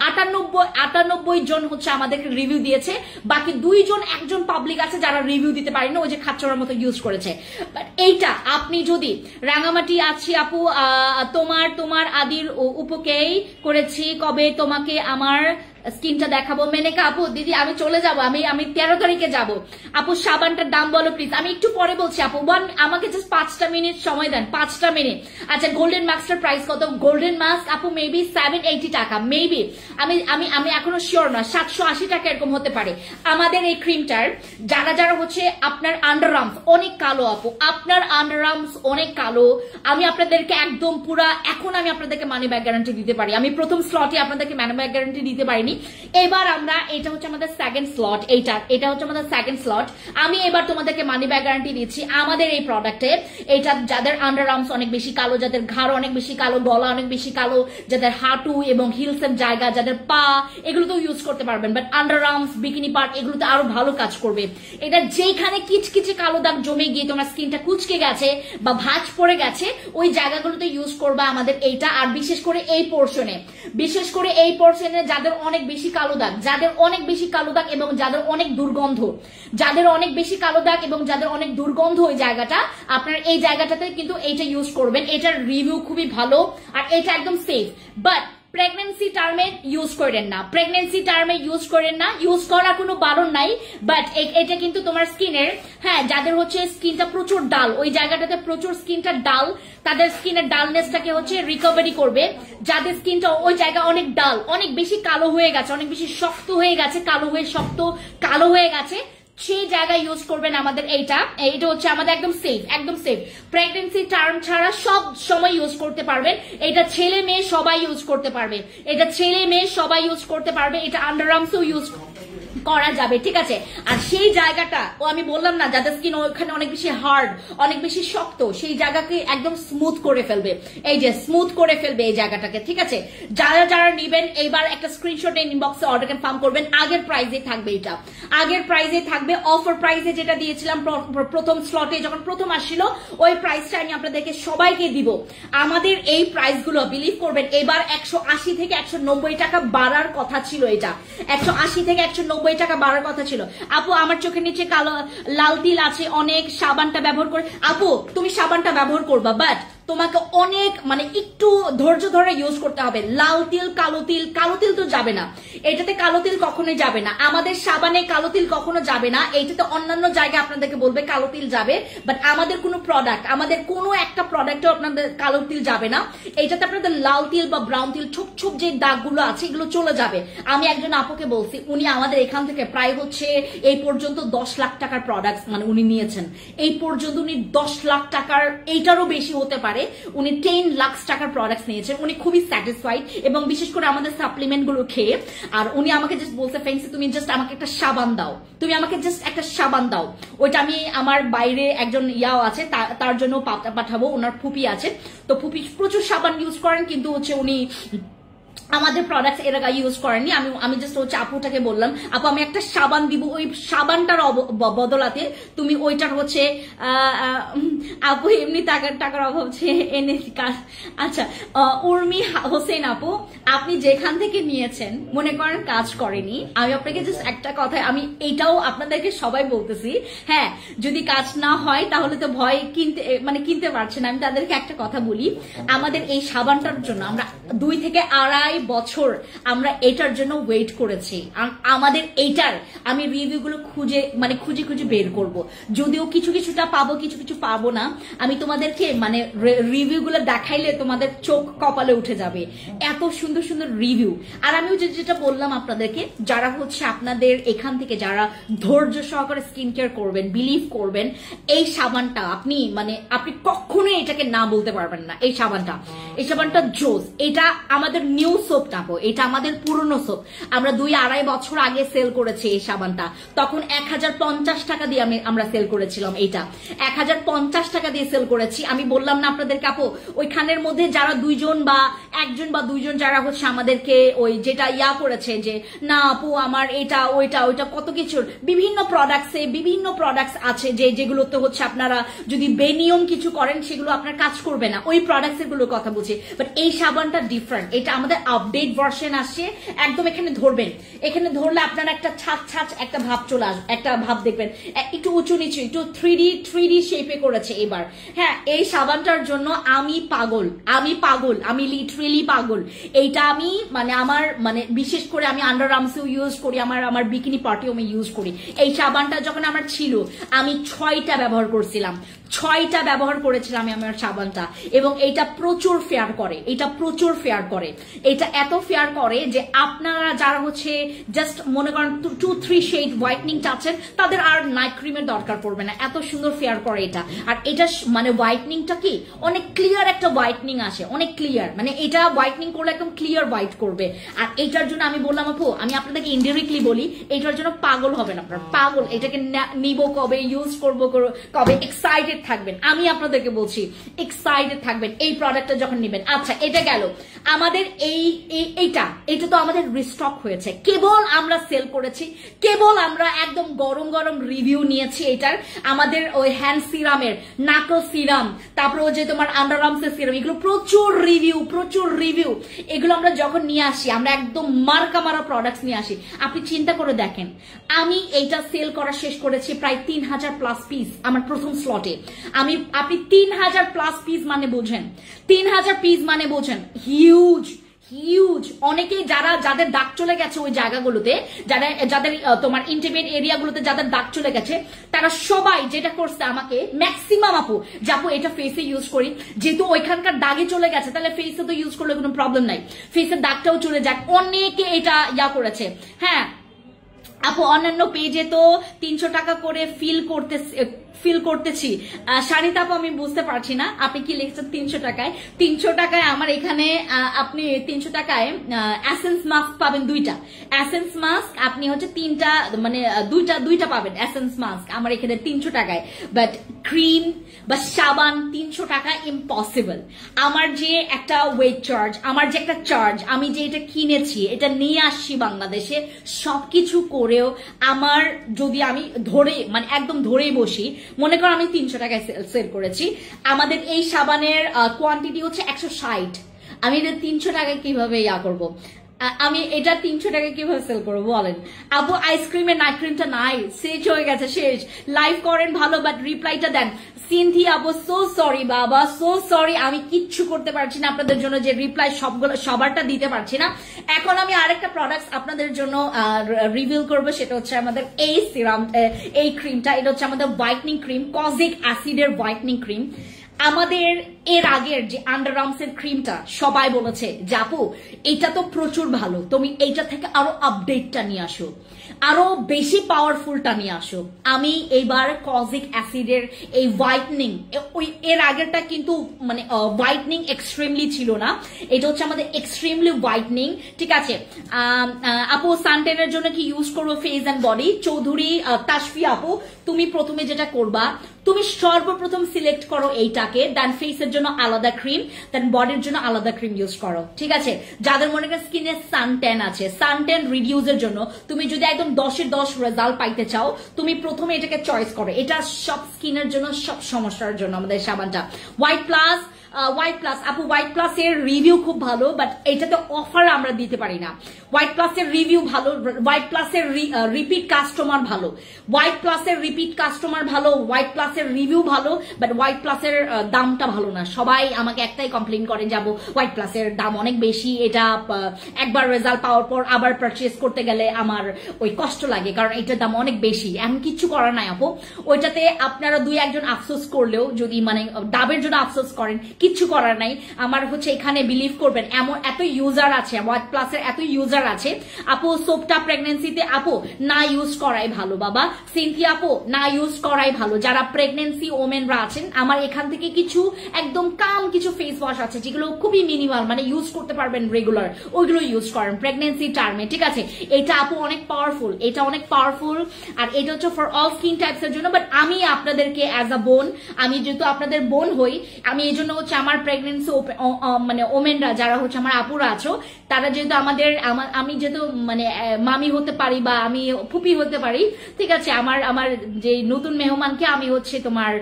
98 জন হচ্ছে আমাদেরকে রিভিউ দিয়েছে, বাকি 2 জন 1 জন পাবলিক আছে যারা রিভিউ দিতে পারেনি, ওই যে খাচ্চরের মতো ইউজ করেছে। বাট এইটা আপনি যদি রাঙামাটি আছি আপু, তোমার আদির উপকেই করেছি, কবে তোমাকে আমার স্কিনটা দেখাবো? মেনেকা আপু দিদি আমি চলে যাব, আমি 13 তারিখে যাব আপু। সাবানটার দাম বলো প্লিজ। আমি একটু পরে বলছি আপু, আমাকে জাস্ট 5টা মিনিট সময় দেন, 5টা মিনিট। আচ্ছা গোল্ডেন মাস্কটার প্রাইস কত? গোল্ডেন মাস্ক আপু মেবি 780 টাকা, মেবি আমি এখনো শিওর না, 780 টাকা এরকম হতে পারে। আমাদের এই ক্রিমটার যারা হচ্ছে আপনার আন্ডার আর্মস অনেক কালো আপু, আপনার আন্ডার আর্মস অনেক কালো, আমি আপনাদেরকে একদম পুরা এখন আমি আপনাদেরকে মানি ব্যাক গ্যারান্টি দিতে পারি। আমি প্রথম স্লটে আপনাদেরকে মানি ব্যাক গ্যারান্টি দিতে পারিনি, এবার আমরা এটা হচ্ছে আমাদের সেকেন্ড স্লট, এটা হচ্ছে আমাদের সেকেন্ড স্লট। আমি এবার তোমাদেরকে মানি ব্যাক গ্যারান্টি দিচ্ছি আমাদের এই প্রোডাক্টে। এটা যাদের আন্ডার আর্মস অনেক বেশি কালো, যাদের ঘাড় অনেক বেশি কালো, গলা অনেক বেশি কালো, যাদের হাঁটু এবং হিলসের জায়গা, যাদের পা, এগুলো তো ইউজ করতে পারবেন। But under arms, bikini part এগুলোতে আরো ভালো কাজ করবে। এটা যেখানে কিচকিচে কালো দাগ জমে গিয়ে তোমার স্কিনটা কুচকে গেছে বা ভাঁজ পড়ে গেছে, ওই জায়গাগুলোতে ইউজ করবা আমাদের এইটা। আর বিশেষ করে এই পোর্শনে যাদের অনেক বেশি কালো দাগ, এবং যাদের অনেক দুর্গন্ধ ওই জায়গাটা, আপনার এই জায়গাটাতে কিন্তু এইটা ইউজ করবেন। এটার রিভিউ খুবই ভালো আর এটা একদম সেফ। বাট প্রেগনেন্সি টার্মে ইউজ করেন না, ইউজ করা কোনো বারণ নাই। বাট এটা কিন্তু তোমার স্কিনের, হ্যাঁ যাদের হচ্ছে স্কিনটা প্রচুর ডাল, ওই জায়গাটাতে প্রচুর স্কিনটা ডাল, তাদের স্কিনের ডালনেসটাকে হচ্ছে রিকভারি করবে। যাদের স্কিনটা ওই জায়গা অনেক ডাল, অনেক বেশি কালো হয়ে গেছে, অনেক বেশি শক্ত হয়ে গেছে, কালো হয়ে গেছে, সেই জায়গায় ইউজ করবেন আমাদের এইটা হচ্ছে আমাদের একদম সেফ। প্রেগনেন্সি টার্ম ছাড়া সব সময় ইউজ করতে পারবেন। এটা ছেলে মেয়ে সবাই ইউজ করতে পারবে, এটা আন্ডার আর্মসও ইউজ করা যাবে, ঠিক আছে। আর সেই জায়গাটা আমি বললাম না, যাদের স্কিন ওখানে অনেক বেশি হার্ড, অনেক বেশি শক্ত, সেই জায়গাকে একদম স্মুথ করে ফেলবে, এই জায়গাটাকে, ঠিক আছে। যারা নিবেন এইবার একটা স্ক্রিনশট ইনবক্সে অর্ডার কনফার্ম করবেন। আগের প্রাইসে থাকবে, অফার প্রাইসে যেটা দিয়েছিলাম প্রথম স্লটে যখন প্রথম আসছিল, ওই প্রাইসটা আমি আপনাদেরকে সবাইকে দিব। আমাদের এই প্রাইসগুলো বিলিভ করবেন এবার 180 থেকে 190 টাকা বাড়ার কথা ছিল, এটা 180 থেকে 190 টাকা বাড়ার কথা ছিল। আপু আমার চোখের নিচে কালো লাল তিল আছে অনেক, সাবানটা ব্যবহার করে। আপু তুমি সাবানটা ব্যবহার করবা, বাট তোমাকে অনেক মানে একটু ধৈর্য ধরে ইউজ করতে হবে। লাল তিল, কালো তিল তো যাবে না, এটাতে কালো তিল কখনোই যাবে না। আমাদের সাবানে কালো তিল কখনো যাবে না, এইটাতে অন্যান্য জায়গায় আপনাদেরকে বলবে কালো তিল যাবে, বাট আমাদের কোনো একটা প্রোডাক্টও আপনাদের কালো তিল যাবে না। এইটাতে আপনাদের লাল তিল বা ব্রাউন তিল, ছোপ যে দাগগুলো আছে এগুলো চলে যাবে। আমি একজন আপুকে বলছি, উনি আমাদের এখান থেকে প্রায় হচ্ছে এই পর্যন্ত 10 লাখ টাকার প্রোডাক্ট মানে উনি নিয়েছেন। এই পর্যন্ত উনি 10 লাখ টাকার, এইটারও বেশি হতে পারে, উনি 10 লাখ টাকার প্রোডাক্ট নিয়েছেন। উনি খুবই স্যাটিসফাইড, এবং বিশেষ করে আমাদের সাপ্লিমেন্ট গুলো খেয়ে। আর উনি আমাকে জাস্ট বলছে, ফেন্সি তুমি জাস্ট আমাকে একটা সাবান দাও, ওইটা আমি আমার বাইরে একজন আছে তার জন্য পাঠাবো, ওনার ফুপি আছে, তো ফুপি প্রচুর সাবান ইউজ করেন, কিন্তু হচ্ছে উনি আমাদের প্রোডাক্টস এর আগে ইউজ করেননি। আমি জাস্ট হচ্ছে আপুটাকে বললাম, আপু আমি একটা সাবান দিব, ওই সাবানটার বদলাতে তুমি ওইটার হচ্ছে আপু এমনি টাকার অভাব এনে। আচ্ছা উর্মি হোসেন আপু, আপনি যেখান থেকে নিয়েছেন মনে করেন কাজ করেনি, আমি আপনাকে জাস্ট একটা কথা, আমি এইটাও আপনাদেরকে সবাই বলতেছি, হ্যাঁ যদি কাজ না হয় তাহলে তো ভয় কিনতে পারছেন। আমি তাদেরকে একটা কথা বলি, আমাদের এই সাবানটার জন্য আমরা 2 থেকে 2.5 2.5 বছর আমরা এটার জন্য ওয়েট করেছি। আমাদের এইটার আমি রিভিউগুলো খুঁজে খুঁজে বের করব, যদিও কিছুটা পাবো, কিছু পাবো না। আমি তোমাদেরকে মানে রিভিউগুলো দেখাইলে তোমাদের চোখ কপালে উঠে যাবে, এত সুন্দর সুন্দর রিভিউ। আর আমিও যেটা বললাম আপনাদেরকে, যারা হচ্ছে আপনাদের এখান থেকে যারা ধৈর্য সহকারে স্কিন কেয়ার করবেন, বিলিভ করবেন, এই সাবানটা আপনি কখনোই এটাকে না বলতে পারবেন না। এই সাবানটা জোস। এটা আমাদের নিউ সোপ না, এটা আমাদের পুরনো সোপ। আমরা 2-2.5 বছর আগে সেল করেছি এই সাবানটা, তখন 1050 টাকা দিয়ে আমরা সেল করেছিলাম। এটা 1050 টাকা দিয়ে সেল করেছি। আমি বললাম না আপনাদেরকে আপু, ওইখানের মধ্যে যারা 2 বা 1 বা 2 যারা হচ্ছে আমাদেরকে ওই যেটা করেছে যে না আপু আমার এটা ওইটা কত কিছুর বিভিন্ন প্রোডাক্টস আছে যেগুলোতে হচ্ছে আপনারা যদি বেনিয়ম কিছু করেন সেগুলো আপনার কাজ করবে না, ওই প্রোডাক্টস এগুলোর কথা বলছি। বাট এই সাবানটা ডিফারেন্ট, এটা আমাদের আপডেট ভার্সন আসছে। একদম এখানে ধরবেন, এখানে ধরলে আপনারা একটা ছাচ একটা ভাব চলে আসবে, একটা ভাব দেখবেন একটু উঁচু নিচু, একটু 3D শেপে করেছে এবার। হ্যাঁ, এই সাবানটার জন্য আমি পাগল, আমি লিটারেলি পাগল। এইটা আমি আমার বিশেষ করে আমি আন্ডার আর্মসেও ইউজ করি, আমার বিকিনি পার্টিও আমি ইউজ করি। এই সাবানটা যখন আমার ছিল আমি 6টা ব্যবহার করছিলাম, 6টা ব্যবহার করেছিলাম আমি আমার সাবানটা, এবং এটা প্রচুর ফেয়ার করে। এটা এত ফেয়ার করে যে আপনারা যারা হচ্ছে জাস্ট মনে করেন 2-3 শেড হোয়াইটনিং চাচ্ছেন, তাদের আর নাইট ক্রিমের দরকার পড়বে না, এত সুন্দর ফেয়ার করে এটা। আর এটা হোয়াইটনিংটা কি অনেক ক্লিয়ার একটা হোয়াইটনিং আসে, অনেক ক্লিয়ার, এটা হোয়াইটনিং করলে একদম ক্লিয়ার হোয়াইট করবে। আর এটার জন্য আমি বললাম আপু, আমি আপনাদেরকে ইনডিরেক্টলি বলি, এটার জন্য পাগল হবেন আপনারা, পাগল। এটাকে নিব কবে, ইউজ করবো কবে, এক্সাইটেড থাকবেন। আমি আপনাদেরকে বলছি এক্সাইটেড থাকবেন এই প্রোডাক্টটা যখন নেবেন। আচ্ছা, এটা গেল আমাদের এইটা তো আমাদের রিস্টক হয়েছে, কেবল আমরা সেল করেছি, কেবল আমরা একদম গরম রিভিউ নিয়েছি এটার। আমাদের ওই হ্যান্ড সিরামের, নাকো সিরাম, তারপরে ওই যে তোমার আন্ডার আর্মসের সিরাম, এগুলো প্রচুর রিভিউ। এগুলো আমরা যখন নিয়ে আসি, আমরা একদম মার্কা মারা প্রোডাক্টস নিয়ে আসি। আপনি চিন্তা করে দেখেন, আমি এইটা সেল করা শেষ করেছি প্রায় 3000+ পিস আমার প্রথম স্লটে। আপনি 3000+ পিস বোঝেন, 3000 পিস বোঝেন, হিউজ। অনেকেই যাদের দাগ চলে গেছে ওই জায়গাগুলোতে, যাদের তোমার ইন্টিমেট এরিয়াগুলোতে যাদের দাগ চলে গেছে, তারা সবাই যেটা করছে আমাকে ম্যাক্সিমাম আপু এটা ফেসে ইউজ করি, যেহেতু ওইখানকার দাগে চলে গেছে, তাহলে ফেসে তো ইউজ করলে কোনো প্রবলেম নাই, ফেসের দাগটাও চলে যাক। অনেকে এটা করেছে। হ্যাঁ আপু, অন্যান্য পেজে তো 300 টাকা করে ফিল করতেছি। শানিতা আপু, আমি বুঝতে পারছি না আপনি কি লিখছেন 300 টাকায়। আমার এখানে আপনি 300 টাকায় এসেন্স মাস্ক পাবেন 2টা। এসেন্স মাস্ক আপনি হচ্ছে 3টা দুইটা পাবেন এসেন্স মাস্ক আমার এখানে 300 টাকায়। বাট ক্রিম বা সাবান 300 টাকা ইম্পসিবল। আমার যে একটা ওয়েট চার্জ, আমার যে একটা চার্জ, আমি যে এটা কিনেছি, এটা নিয়ে আসছি বাংলাদেশে, সবকিছু করেও আমার যদি আমি একদম ধরেই বসি, মনে করো আমি 300 টাকায় সেল করেছি। আমাদের এই সাবানের কোয়ান্টিটি হচ্ছে 160। আমি এটা 300 টাকায় কিভাবে করবো? আমি এটা 300 টাকায় কিভাবে সেল করবো বলেন? আপু, আইসক্রিমের নাইট ক্রিমটা নাই, শেষ হয়ে গেছে, শেষ। লাইভ করেন ভালো, বাট রিপ্লাইটা দেন। সিনথিয়া আপু, সো সরি বাবা, সো সরি, আমি কিচ্ছু করতে পারছি না আপনাদের জন্য, যে রিপ্লাই সবারটা দিতে পারছি না। এখন আমি আরেকটা প্রোডাক্ট আপনাদের জন্য রিভিউ করবো, সেটা হচ্ছে আমাদের এই সিরাম, এই ক্রিমটা। এটা হচ্ছে আমাদের হোয়াইটনিং ক্রিম, কজিক অ্যাসিডের হোয়াইটনিং ক্রিম। আমাদের এর আগের যে আন্ডার আর্মসের ক্রিমটা সবাই বলেছে যে আপু এটা তো প্রচুর ভালো, তুমি এইটা থেকে আরো আপডেটটা নিয়ে আসো, আরো বেশি পাওয়ারফুলটা নিয়ে আসো। আমি এইবার কজিক অ্যাসিডের এই হোয়াইটনিং, এর আগেরটা কিন্তু হোয়াইটনিং এক্সট্রিমলি ছিল না, এটা হচ্ছে আমাদের এক্সট্রিমলি হোয়াইটনিং। ঠিক আছে আপু, সানটেনের জন্য কি ইউজ করবো face and body? Chowdhury Tasfi আপু, তুমি প্রথমে যেটা করবা, তুমি সর্বপ্রথম সিলেক্ট করো এইটাকে, দেন ফেসের জন্য আলাদা ক্রিম, দেন বডির জন্য আলাদা ক্রিম ইউজ করো। ঠিক আছে, যাদের মনে করেন স্কিনে সানট্যান আছে, সানট্যান রিডিউসের জন্য তুমি যদি একদম 10-এর 10 রেজাল্ট পাইতে চাও, তুমি প্রথমে এটাকে চয়েস করো। এটা সব স্কিনের জন্য, সব সমস্যার জন্য আমাদের সাবানটা। হোয়াইট প্লাস আপু, হোয়াইট প্লাস এর রিভিউ খুব ভালো, বাট এটাতে অফার আমরা দিতে পারি না। হোয়াইট প্লাস এর রিভিউ ভালো, হোয়াইট প্লাস এর রিপিট কাস্টমার ভালো, হোয়াইট প্লাস এর রিপিট কাস্টমার ভালো, হোয়াইট প্লাস প্লাসের রিভিউ ভালো, বাট হোয়াইট প্লাসের দামটা ভালো না। সবাই আমাকে একটাই কমপ্লেন করেন যাবো হোয়াইট প্লাসের দাম অনেক বেশি, এটা একবার রেজাল্ট পাওয়ার পর আবার পারচেস করতে গেলে আমার ওই কষ্ট লাগে, কারণ এটার দাম অনেক বেশি। এমন কিছু করার নাই আপু, ওইটাতে আপনারা দুই একজন আফসোস করলেও যদি মানে ডাবের জন্য আফসোস করেন, কিচ্ছু করার নাই। আমার হচ্ছে এখানে বিলিভ করবেন এমন এত ইউজার আছে, হোয়াইট প্লাসের এত ইউজার আছে। আপু সোপটা প্রেগনেন্সিতে আপু না ইউজ করাই ভালো বাবা, সিনথিয়া আপু না ইউজ করাই ভালো। যারা প্রেগনেন্সি ওমেনরা আছেন, আমার এখান থেকে কিছু একদম কাম কিছু ফেস ওয়াশ আছে যেগুলো খুবই মিনিমাল, মানে ইউজ করতে পারবেন রেগুলার, ওইগুলো ইউজ করেন প্রেগনেন্সি টার্মে, ঠিক আছে। এটা আপু অনেক পাওয়ারফুল, এটা অনেক পাওয়ারফুল, আর এটা হচ্ছে ফর অল স্কিন টাইপস এর জন্য। বাট আমি আপনাদেরকে অ্যাজ আ বোন, আমি যেহেতু আপনাদের বোন হই, আমি এই জন্য হচ্ছে আমার প্রেগনেন্সি মানে ওমেনরা যারা হচ্ছে আমার আপুরা আছো, তারা যেহেতু আমি যেহেতু মানে মামি হতে পারি বা আমি ফুপি হতে পারি, ঠিক আছে, আমার যে নতুন মেহমানকে আমি হচ্ছে তোমার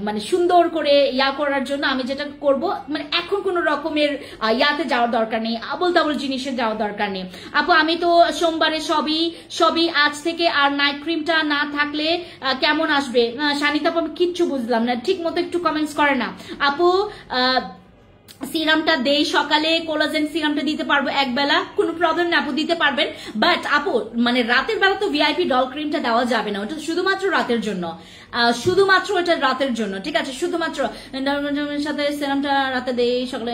মানে সুন্দর করে ইয়া করার জন্য আমি যেটা করব, মানে এখন কোন রকমের ইয়াতে যাওয়ার দরকার নেই, আবল তাবল জিনিসে যাওয়ার দরকার নেই আপু। আমি তো সোমবারে সবই আজ থেকে, আর নাইট ক্রিমটা না থাকলে কেমন আসবে? শানিতা আপু আমি কিচ্ছু বুঝলাম না, ঠিক মতো একটু কমেন্টস করে না আপু। সিরামটা দেই সকালে, কোলাজেন সিরামটা দিতে পারবো এক বেলা, কোনো প্রবলেম না আপু, দিতে পারবেন। বাট আপু মানে রাতের বেলা তো ভিআইপি ডল ক্রিমটা দেওয়া যাবে না, ওটা শুধুমাত্র রাতের জন্য, শুধুমাত্র ওটা রাতের জন্য, ঠিক আছে, শুধুমাত্র সাথে সিরামটা রাতে দেই, সকালে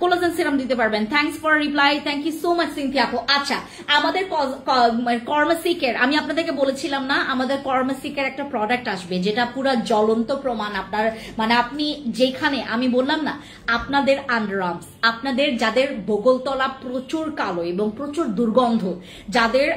কোলাজেন সিরাম দিতে পারবেন। Thanks for reply, thank you so much Cynthia আপু। আচ্ছা, আমাদের কর্মসিকের আমি আপনাদেরকে বলেছিলাম না, আমাদের কর্মসিকের একটা প্রোডাক্ট আসবে যেটা পুরো জ্বলন্ত প্রমাণ আপনার, মানে আপনি যেখানে আমি বললাম না আপনাদের আন্ডারআর্মস, আপনাদের যাদের বগলতলা প্রচুর কালো এবং প্রচুর দুর্গন্ধ, যাদের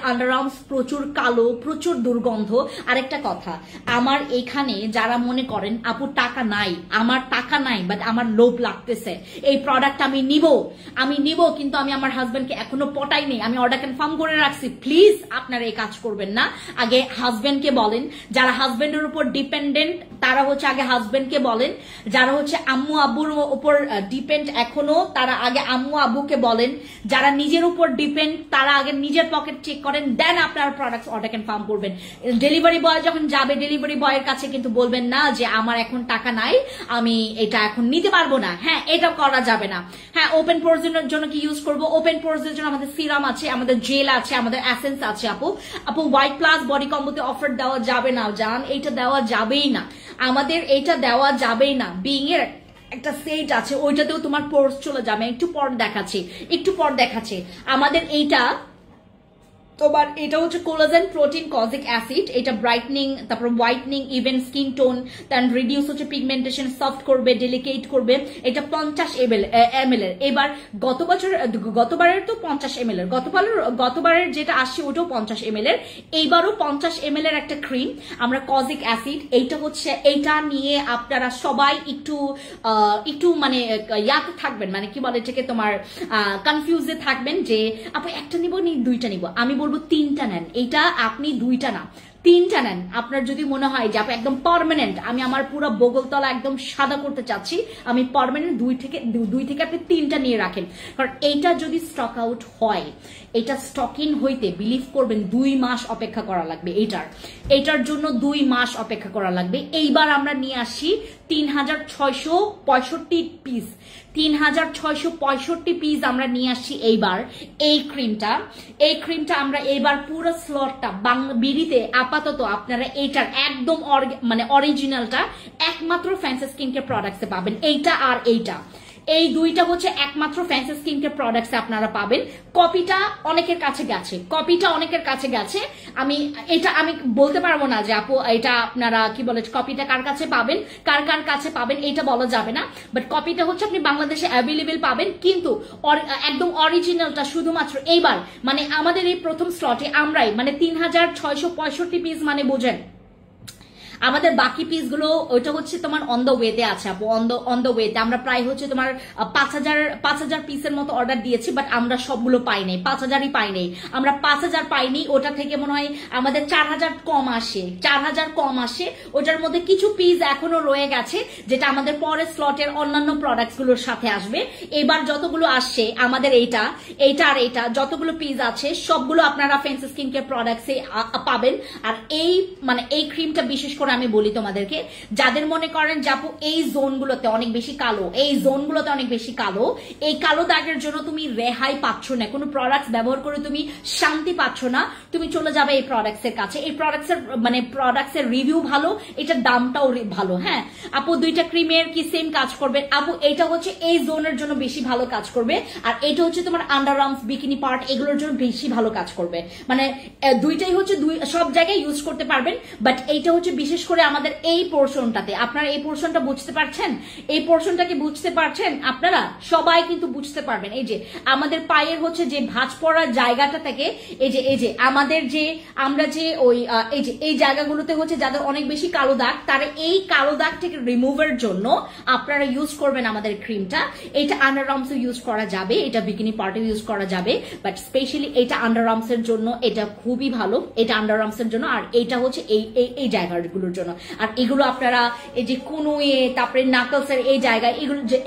আন্ডারআর্মস প্রচুর কালো, প্রচুর দুর্গন্ধ। আরেকটা কথা, আমার এখানে যারা মনে করেন আপু টাকা নাই, আমার টাকা নাই বাট আমার লোভ লাগতেছে, এই প্রোডাক্ট আমি নিব কিন্তু আমি আমার হাজবেন্ডকে এখনো পটাইনি, আমি অর্ডার কনফার্ম করে রাখছি। প্লিজ আপনারা এই কাজ করবেন না, আগে হাজবেন্ডকে বলেন। যারা হাজবেন্ডের উপর ডিপেন্ডেন্ট তারা হচ্ছে আগে হাজবেন্ডকে বলেন, যারা হচ্ছে আম্মু আব্বুর উপর ডিপেন্ড এখনো তারা আগে আম্মু আব্বুকে বলেন, যারা নিজের উপর ডিপেন্ড তারা আগে নিজের পকেট চেক করেন, দেন আপনার প্রোডাক্ট অর্ডার কনফার্ম করবেন। ডেলিভারি বয় যখন যাবে, ডেলিভারি বয়ের কাছে কিন্তু বলবেন না যে আমার এখন টাকা নাই, আমি এটা এখন নিতে পারবো না। হ্যাঁ, এটা করা যাবে না। হ্যাঁ, ওপেন পোরস এর জন্য কি ইউজ করবো? ওপেন পোরস এর জন্য আমাদের সিরাম আছে, আমাদের জেল আছে, আমাদের এসেন্স আছে আপু। হোয়াইট প্লাস বডি কম্বোতে অফার দেওয়া যাবে না জান, এইটা দেওয়া যাবেই না, আমাদের এইটা দেওয়া যাবেই না। বিং এর একটা সেট আছে, ওইটাতেও তোমার পোরস চলে যাবে, একটু পর দেখাচ্ছে আমাদের এইটা তোমার, এটা হচ্ছে কোলাজেন প্রোটিন কজিক অ্যাসিড, এটা ব্রাইটনিং, তারপর হোয়াইটনিং, ইভেন স্কিন টোন, দেন রিডিউস হচ্ছে পিগমেন্টেশন, সফট করবে, ডেলিকেট করবে। এটা 50 ml এর। এবার গতবারের তো 50 ml এর, গতবারের যেটা আসছে ওটাও 50 ml এর, এইবারও 50 ml এর একটা ক্রিম আমরা কজিক অ্যাসিড। এইটা হচ্ছে, এইটা নিয়ে আপনারা সবাই একটু মানে ইয়াতে থাকবেন, মানে কি বলে এটাকে তোমার কনফিউজে থাকবেন যে আপু একটা নিব নি দুইটা নিব। আমি বলবো 3টা নেন, এটা আপনি 2টা না 3টা নেন। আপনার যদি মনে হয় যে আপনি একদম পার্মানেন্ট, আমি আমার পুরো বগলতলা একদম সাদা করতে চাচ্ছি, আমি পার্মানেন্ট 2 থেকে আপনি 3টা নিয়ে রাখেন। কারণ এইটা যদি স্টক আউট হয়, এটা স্টক ইন হইতে বিলিভ করবেন 2 মাস অপেক্ষা করা লাগবে, এইটার জন্য 2 মাস অপেক্ষা করা লাগবে। এইবার আমরা নিয়ে আসি 3665 পিস, 3665 পিস আমরা নিয়ে আসছি এইবার। এই ক্রিমটা আমরা এইবার পুরো স্লটটা বিড়িতে আপাতত আপনারা এইটার একদম মানে অরিজিনালটা একমাত্র ফ্যান্সি স্কিন কেয়ার প্রোডাক্টসে পাবেন, এইটা আর এইটা, এই দুইটা হচ্ছে একমাত্র ফ্যান্সি স্কিন কেয়ার প্রোডাক্টস আপনারা পাবেন। কপিটা অনেকের কাছে গেছে, আমি বলতে পারবো না যে আপু এটা আপনারা কি বলে কপিটা কার কাছে পাবেন এটা বলা যাবে না, বাট কপিটা হচ্ছে আপনি বাংলাদেশে অ্যাভেলেবেল পাবেন, কিন্তু একদম অরিজিনালটা শুধুমাত্র এইবার মানে আমাদের এই প্রথম স্লটে আমরাই মানে 3665 পিস, মানে বোঝেন আমাদের বাকি পিসগুলো ওইটা হচ্ছে তোমার অন দ্য ওয়েতে আছে আপু, অন দ্য ওয়েতে। আমরা প্রায় হচ্ছে তোমার 5,000 পিসের মতো অর্ডার দিয়েছি, বাট আমরা সবগুলো পাই নাই, 5,000ই পাই নাই। আমরা 5,000 পাইনি, ওটা থেকে মনে হয় আমাদের 4,000 কম আসে, 4,000 কম আসে। ওটার মধ্যে কিছু পিস এখনো রয়ে গেছে, যেটা আমাদের পরের স্লটের অন্যান্য প্রোডাক্টস গুলোর সাথে আসবে। এবার যতগুলো আসছে আমাদের এইটা আর এইটা যতগুলো পিস আছে সবগুলো আপনারা ফেন্সি স্কিন কেয়ার প্রোডাক্টসে পাবেন। আর এই মানে এই ক্রিমটা বিশেষ করে আমি বলি তোমাদেরকে, যাদের মনে করেন যে আপু এই জোনগুলোতে অনেক বেশি কালো, এই জোনগুলোতে অনেক বেশি কালো, এই কালো দাগের জন্য তুমি রেহাই পাচ্ছ না, কোনো প্রোডাক্টস ব্যবহার করে তুমি শান্তি পাচ্ছ না, তুমি চলে যাবে এই প্রোডাক্টস এর কাছে। এই প্রোডাক্টস এর রিভিউ ভালো, এটার দামটাও ভালো। হ্যাঁ আপু, দুইটা ক্রিমের কি সেম কাজ করবে আপু? এটা হচ্ছে এই জোনের জন্য বেশি ভালো কাজ করবে, আর এটা হচ্ছে তোমার আন্ডার আর্মস, বিকিনি পার্ট, এগুলোর জন্য বেশি ভালো কাজ করবে। মানে দুইটাই হচ্ছে সব জায়গায় ইউজ করতে পারবেন, বাট এইটা হচ্ছে বিশেষ করে আমাদের এই পোর্শনটাতে। আপনারা এই পোর্শনটা বুঝতে পারছেন? এই পোর্শনটাকে বুঝতে পারছেন আপনারা? সবাই কিন্তু বুঝতে পারবেন। এই যে আমাদের পায়ের হচ্ছে যে ভাঁজ পড়ার জায়গাটা থেকে এই যে আমাদের যে আমরা যে ওই এই জায়গাগুলোতে হচ্ছে যাদের অনেক বেশি কালো দাগ, তারা এই কালো দাগ থেকে রিমুভের জন্য আপনারা ইউজ করবেন আমাদের ক্রিমটা। এটা আন্ডার আর্মস ইউজ করা যাবে, এটা বিকিনি পার্টে ইউজ করা যাবে, বাট স্পেশালি এটা আন্ডার আর্মস এর জন্য এটা খুবই ভালো, এটা আন্ডার আর্মস এর জন্য। আর এটা হচ্ছে এই জায়গাগুলোর জন্য। আর এগুলো আপনারা এই যে কুনুয়ে, তারপরে নাকলস এর এই জায়গায়,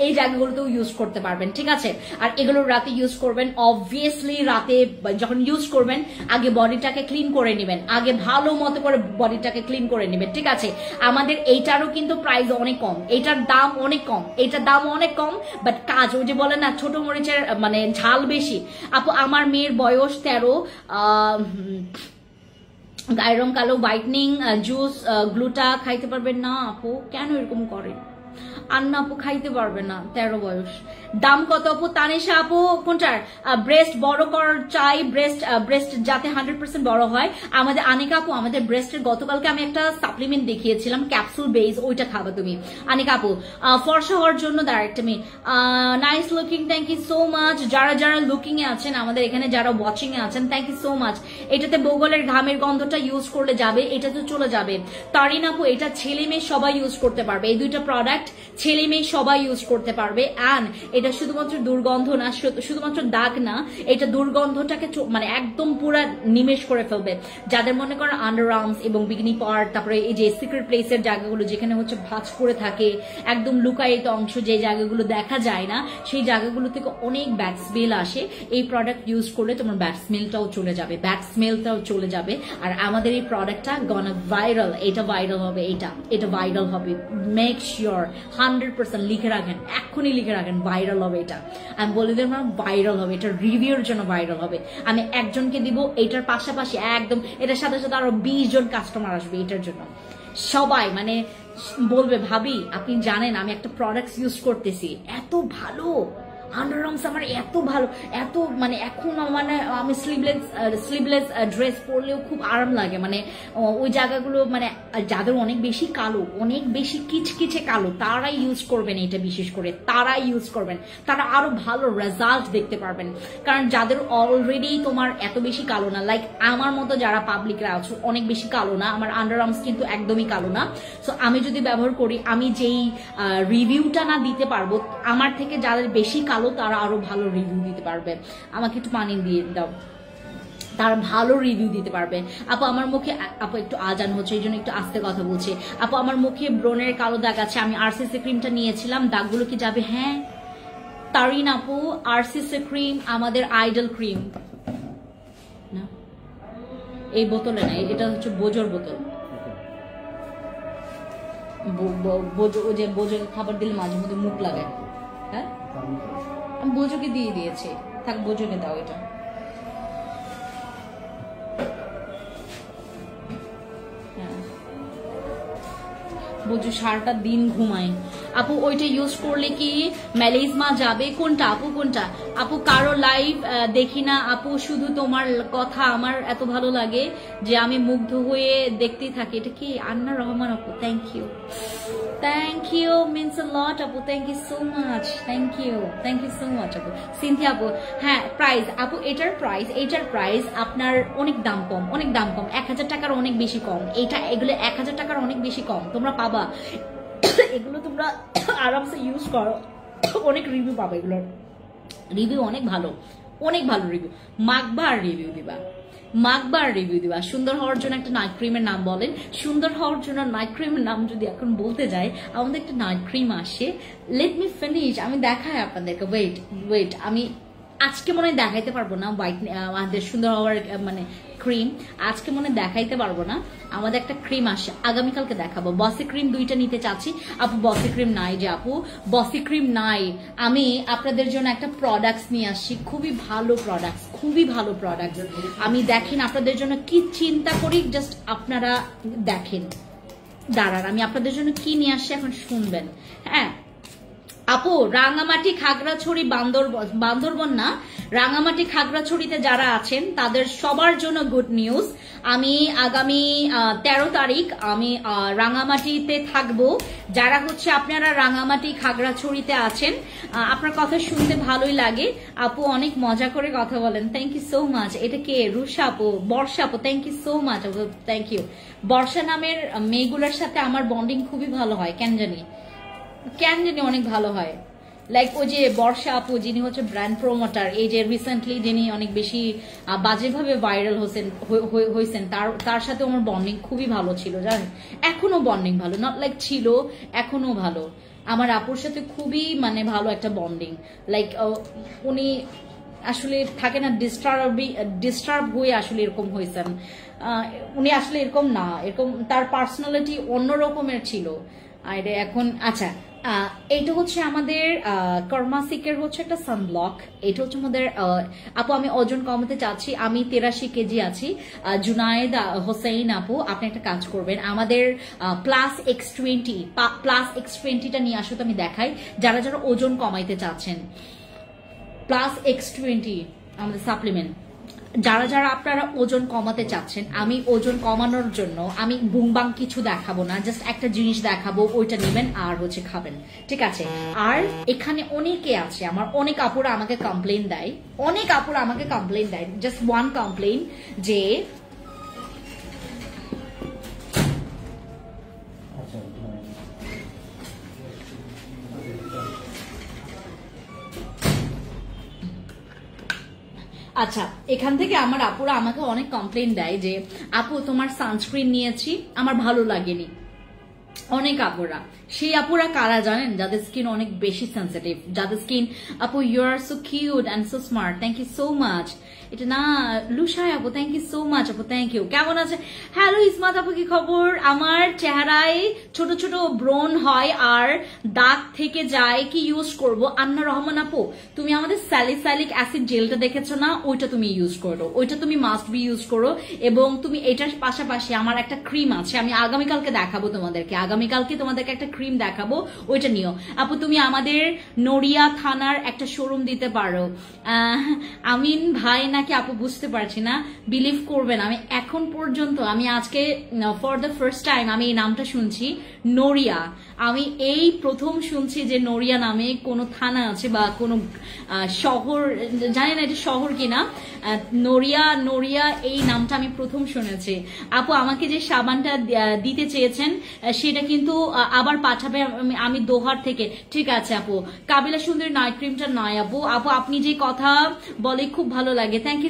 এই জায়গাগুলোতেও ইউজ করতে পারবেন, ঠিক আছে? আর এগুলো রাতে ইউজ করবেন। অবভিয়াসলি রাতে যখন ইউজ করবেন আগে বডিটাকে ক্লিন করে নেবেন, আগে ভালো মতো করে বডিটাকে ক্লিন করে নেবেন, ঠিক আছে? আমাদের এইটারও কিন্তু প্রাইস অনেক কম, এইটার দাম অনেক কম, এইটার দাম অনেক কম, বাট কাজ ওই যে বলে না ছোট মরিচের মানে ঝাল বেশি। আপু আমার মেয়ের বয়স 13, গায়ের রং কালো, হোয়াইটনিং জুস গ্লুটা খাইতে পারবেন না আপু? কেন এরকম করেন? আন্না আপু খাইতে পারবে না, 13 বয়স। দাম কত আপু? তানিশা আপু কোনটার? ব্রেস্ট বড় করার চাই, ব্রেস্ট যাতে 100% বড় হয়। আমাদের আনিকা আপু, আমাদের ব্রেস্টের গতকালকে আমি একটা সাপ্লিমেন্ট দেখিয়েছিলাম ক্যাপসুল বেস, ওইটা খাবা তুমি আনিকা আপু। ফর্সা হওয়ার জন্য ডাইরেক্ট আমি nice looking, thank you so much. যারা লুকিং এ আছেন আমাদের এখানে, যারা ওয়াচিং এ আছেন, থ্যাংক ইউ সো মাচ। এটাতে বগলের ঘামের গন্ধটা ইউজ করলে যাবে, এটা তো চলে যাবে। তারিন আপু, এটা ছেলে মেয়ে সবাই ইউজ করতে পারবে, এই দুইটা প্রোডাক্ট ছেলে মেয়ে সবাই ইউজ করতে পারবে। অ্যান্ড এটা শুধুমাত্র দুর্গন্ধ না, শুধুমাত্র দাগ না, এটা দুর্গন্ধটাকে মানে একদম পুরা নিমেষ করে ফেলবে। যাদের মনে করেন আন্ডার আর্মস এবং বিকিনি পার্ট, তারপরে এই যে সিক্রেট প্লেসের জায়গাগুলো যেখানে হচ্ছে ভাঁজ করে থাকে, একদম লুকায়িত অংশ যে জায়গাগুলো দেখা যায় না, সেই জায়গাগুলো থেকে অনেক ব্যাড স্মেল আসে। এই প্রোডাক্ট ইউজ করলে তোমার ব্যাড স্মেলটাও চলে যাবে, ব্যাড স্মেলটাও চলে যাবে। আর আমাদের এই প্রোডাক্টটা গনা ভাইরাল, এটা ভাইরাল হবে, এটা ভাইরাল হবে, মেক শিওর 100% লিখে রাখেন, এক্ষুনি লিখে রাখেন, ভাইরাল হবে এটা। আমি বলে দিলাম ভাইরাল হবে, এটা রিভিউর জন্য ভাইরাল হবে। আমি একজনকে দিব, এটার পাশাপাশি একদম এটার সাথে সাথে আরো 20 জন কাস্টমার আসবে এটার জন্য। সবাই মানে বলবে ভাবি আপনি জানেন আমি একটা প্রোডাক্ট ইউজ করতেছি, এত ভালো আন্ডার আর্মস আমার, এত ভালো, এত মানে এখন মানে আমি স্লিভলেস ড্রেস পরলেও খুব আরাম লাগে। মানে ওই জায়গাগুলো মানে যাদের অনেক বেশি কালো, অনেক বেশি কিচকিচে কালো, তারাই ইউজ করবেন এটা, বিশেষ করে তারাই ইউজ করবেন, তারা আরো ভালো রেজাল্ট দেখতে পারবেন। কারণ যাদের অলরেডি তোমার এত বেশি কালো না, লাইক আমার মতো যারা পাবলিকরা আছো অনেক বেশি কালো না, আমার আন্ডার আর্মস কিন্তু একদমই কালো না। সো আমি যদি ব্যবহার করি, আমি যেই রিভিউটা না দিতে পারবো, আমার থেকে যাদের বেশি কালো তারা আরো ভালো রিভিউ দিতে পারবে। আমাকে একটু পানি দিয়ে দাও, তার ভালো রিভিউ দিতে পারবে। আপু আমার মুখে, আপু একটু আজান হচ্ছে এই জন্য একটু আস্তে কথা বলছি। আপু আমার মুখে ব্রণের কালো দাগ আছে, আমি আরসিসি ক্রিমটা নিয়েছিলাম, দাগগুলো কি যাবে? হ্যাঁ তারিন আপু, আরসিসি ক্রিম আমাদের আইডল ক্রিম না, এই বোতলে না, এটা হচ্ছে বোজোর বোতল। বোজোকে খাবার দিলে মাঝে মধ্যে মুখ লাগায়। হ্যাঁ আমি বোজোকে দিয়ে দিয়েছি, থাক বোজোকে দাও এটা। বুঝু সারাটা দিন ঘুমায় আপু ওইটা ইউজ করলে কি ম্যালেজমা যাবে কোনটা আপু কোনটা আপু কারো লাইভ দেখি না আপু শুধু তোমার কথা আমার এত ভালো লাগে যে আমি মুগ্ধ হয়ে দেখতেই থাকি এটা কি আন্না রহমান আপু thank you means a lot আপু thank you so much thank you so much আপু সিনথিয়া আপু হ্যাঁ প্রাইস আপু এটার প্রাইস আপনার অনেক দাম কম 1000 টাকার অনেক বেশি কম এগুলো 1000 টাকার অনেক বেশি কম তোমরা পাবা এগুলো তোমরা আরামসে ইউজ করো অনেক রিভিউ পাবা এগুলোর রিভিউ অনেক ভালো রিভিউ মাগবার রিভিউ দিবা সুন্দর হওয়ার জন্য একটা নাইট ক্রিমের নাম বলেন সুন্দর হওয়ার জন্য নাইট ক্রিমের নাম যদি এখন বলতে যাই আমাদের একটা নাইট ক্রিম আসে লেট মি ফিনিশ আমি দেখাই আপনাদেরকে ওয়েট আমি আজকে মনে হয় দেখাইতে পারবো না আমাদের সুন্দর হওয়ার মানে ক্রিম আজকে মনে দেখাইতে পারবো না আমাদের একটা ক্রিম আসে আগামীকালকে দেখাবো বসি ক্রিম 2টা নিতে চাচ্ছি আপু বসি ক্রিম নাই যে আপু বসি ক্রিম নাই আমি আপনাদের জন্য একটা প্রোডাক্টস নিয়ে আসছি খুবই ভালো প্রোডাক্টস আমি দেখেন আপনাদের জন্য কি চিন্তা করি জাস্ট আপনারা দেখেন দাঁড়ান আমি আপনাদের জন্য কি নিয়ে আসছি এখন শুনবেন হ্যাঁ আপু রাঙামাটি খাগড়াছড়ি বান্দরবন না রাঙামাটি খাগড়াছড়িতে যারা আছেন তাদের সবার জন্য গুড নিউজ আমি আগামী 13 তারিখ আমি রাঙামাটিতে থাকবো যারা হচ্ছে আপনারা রাঙামাটি খাগড়াছড়িতে আছেন আপনার কথা শুনতে ভালোই লাগে আপু অনেক মজা করে কথা বলেন থ্যাংক ইউ সো মাচ এটা কে রুষা আপু বর্ষা আপু থ্যাংক ইউ সো মাচ আপু থ্যাংক ইউ বর্ষা নামের মেয়েগুলোর সাথে আমার বন্ডিং খুবই ভালো হয় কেন জানি অনেক ভালো হয় লাইক ওই যে বর্ষা আপু যিনি হচ্ছে ব্র্যান্ড প্রমোটার এই যে রিসেন্টলি যিনি অনেক বেশি বাজেভাবে ভাইরাল হয়েছেন তার সাথে আমার বন্ডিং খুবই ভালো ছিল জানেন এখনো বন্ডিং ভালো নট লাইক ছিল এখনো ভালো আমার আপুর সাথে খুবই মানে ভালো একটা বন্ডিং লাইক উনি আসলে থাকে না ডিস্টার্ব হয়ে আসলে এরকম হয়েছেন উনি আসলে এরকম না এরকম তার পার্সোনালিটি অন্য রকমের ছিল আর এখন আচ্ছা এইটা হচ্ছে আমাদের কর্মাসিকের হচ্ছে একটা সানব্লক এটা হচ্ছে আমাদের আপু আমি ওজন কমাতে চাচ্ছি আমি 83 কেজি আছি জুনায়েদ হোসেন আপু আপনি একটা কাজ করবেন আমাদের প্লাস X20টা নিয়ে আসো তো আমি দেখাই যারা ওজন কমাইতে চাচ্ছেন প্লাস X20 আমাদের সাপ্লিমেন্ট যারা আপনারা ওজন কমাতে চাচ্ছেন আমি ওজন কমানোর জন্য আমি বুংবাং কিছু দেখাবো না জাস্ট একটা জিনিস দেখাবো ওইটা নেবেন আর হচ্ছে খাবেন ঠিক আছে আর এখানে অনেকে আছে আমার অনেক আপুরা আমাকে কমপ্লেইন দেয় জাস্ট ওয়ান কমপ্লেইন যে আচ্ছা এখান থেকে আমার আপুরা আমাকে অনেক কমপ্লেইন দেয় যে আপু তোমার সানস্ক্রিন নিয়েছি আমার ভালো লাগেনি অনেক আপুরা সেই আপুরা কারা জানেন যাদের স্কিন অনেক বেশি সেন্সিটিভ যাদের স্কিন আপু you are so cute and so smart thank you so much এটা না লুসাই আপু থ্যাংক ইউ সো মাচ আপু থ্যাংক ইউ কেমন আছে হ্যালো ইসমাত আপু কি খবর আমার চেহারায় ছোট ছোট ব্রণ হয় আর দাগ থেকে যায় কি ইউজ করব আন্না রহমান আপু তুমি আমাদের স্যালিসাইলিক অ্যাসিড জেলটা দেখেছো না ওইটা তুমি ইউজ করো ওইটা তুমি মাস্ট বি ইউজ করো এবং তুমি এটার পাশাপাশি আমার একটা ক্রিম আছে আমি আগামীকালকে দেখাবো তোমাদেরকে একটা ক্রিম দেখাবো ওইটা নিও আপু তুমি আমাদের নড়িয়া থানার একটা শোরুম দিতে পারো আমিন ভাই নাকি আপু বুঝতে পারছি না বিলিভ করবেন আমি এখন পর্যন্ত আমি আজকে ফর দ্য ফার্স্ট টাইম আমি এই নামটা শুনছি নড়িয়া আমি এই প্রথম শুনছি যে নড়িয়া নামে কোনো থানা আছে বা কোনো শহর জানি না এটা শহর কিনা নড়িয়া এই নামটা আমি প্রথম শুনেছি আপু আমাকে যে সাবানটা দিতে চেয়েছেন সেটা কিন্তু আবার পাঠাবে আমি দোহার থেকে ঠিক আছে আপু কাবিলা সুন্দরী নাইট ক্রিমটা নয় আপু আপনি যে কথা বলে খুব ভালো লাগে thank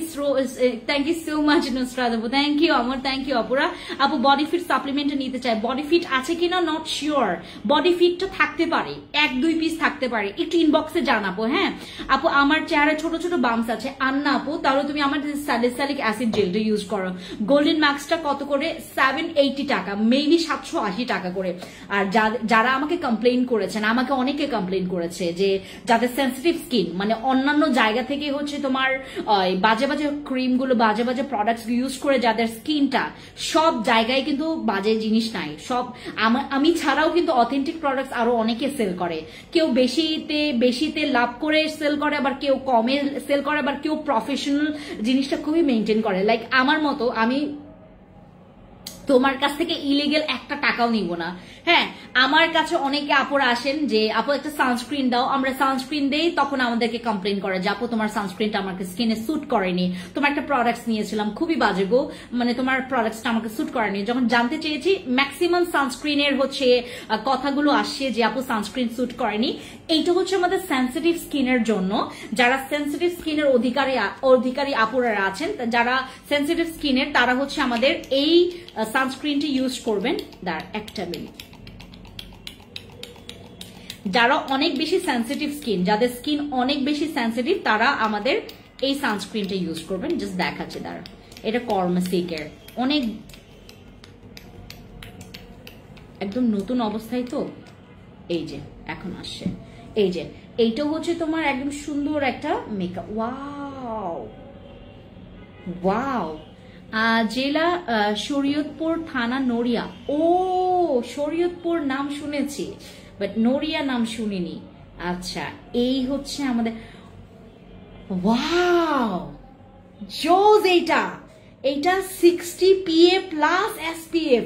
you so much Nusrat আপু থ্যাংক ইউ আমার থ্যাংক ইউ আপুরা আপু বডি ফিট সাপ্লিমেন্ট নিতে চাই বডি ফিট আছে কিনা নট শিওর বডি ফিটটা থাকতে পারে 1-2 পিস থাকতে পারে একটু ইনবক্সে জানাবো হ্যাঁ আপু আমার চেহারায় ছোট ছোট বাম্পস আছে আন্না আপু তাহলে তুমি আমার স্যালিসাইলিক অ্যাসিড জেলটা ইউজ করো গোল্ডেন ম্যাক্সটা কত করে 780 টাকা মেবি 780 টাকা করে আর যারা আমাকে কমপ্লেইন করেছেন, আমাকে অনেকে কমপ্লেইন করেছে যে যাদের সেন্সিটিভ স্কিন, মানে অন্যান্য জায়গা থেকে হচ্ছে তোমার বাজে বাজে ক্রিমগুলো, বাজে বাজে প্রোডাক্টস ইউজ করে যাদের স্কিনটা, সব জায়গায় কিন্তু বাজে জিনিস নাই, সব আমি ছাড়াও কিন্তু অথেন্টিক প্রোডাক্টস আরো অনেকে সেল করে। কেউ বেশিতে লাভ করে সেল করে, আবার কেউ কমে সেল করে, আবার কেউ প্রফেশনাল জিনিসটা খুবই মেনটেন করে। লাইক আমার মতো, আমি তোমার কাছ থেকে ইলিগেল একটা টাকাও নিব না। হ্যাঁ, আমার কাছে অনেকে আপুরা আসেন যে আপু একটা সানস্ক্রিন দাও, আমরা সানস্ক্রিন দেই, তখন আমাদেরকে কমপ্লেন করে যে আপু তোমার সানস্ক্রিনটা আমাকে স্কিনে স্যুট করেনি, তোমার একটা প্রোডাক্টস নিয়েছিলাম খুবই বাজে গো, মানে তোমার প্রোডাক্টসটা আমাকে স্যুট করেনি। যখন জানতে চেয়েছি, ম্যাক্সিমাম সানস্ক্রিনের হচ্ছে কথাগুলো আসছে যে আপু সানস্ক্রিন স্যুট করেনি। এইটা হচ্ছে আমাদের সেন্সিটিভ স্কিনের জন্য, যারা সেন্সিটিভ স্কিনের অধিকারী আপুরা আছেন, যারা সেন্সিটিভ স্কিনের, তারা হচ্ছে আমাদের এই সানস্ক্রিনটি ইউজ করবেন। একটা মিনিট। যারা অনেক বেশি সেন্সিটিভ স্কিন, যাদের স্কিন অনেক বেশি সেন্সিটিভ, তারা আমাদের এই সানস্ক্রিনটা ইউজ করবেন। জাস্ট দেখাচ্ছে দাঁড়া, এটা কর্মাসিকের অনেক একদম নতুন অবস্থায়, তো এই যে এখন আসছে, এই যে এইটা হচ্ছে তোমার একদম সুন্দর একটা মেকআপ। Wow wow. জেলা শরীয়তপুর, থানা নড়িয়া। ও, শরীয়তপুর নাম শুনেছি, বাট নড়িয়া নাম শুনিনি। আচ্ছা, এই হচ্ছে আমাদের। ওয়াও জোস। এইটা 60 PA plus SPF।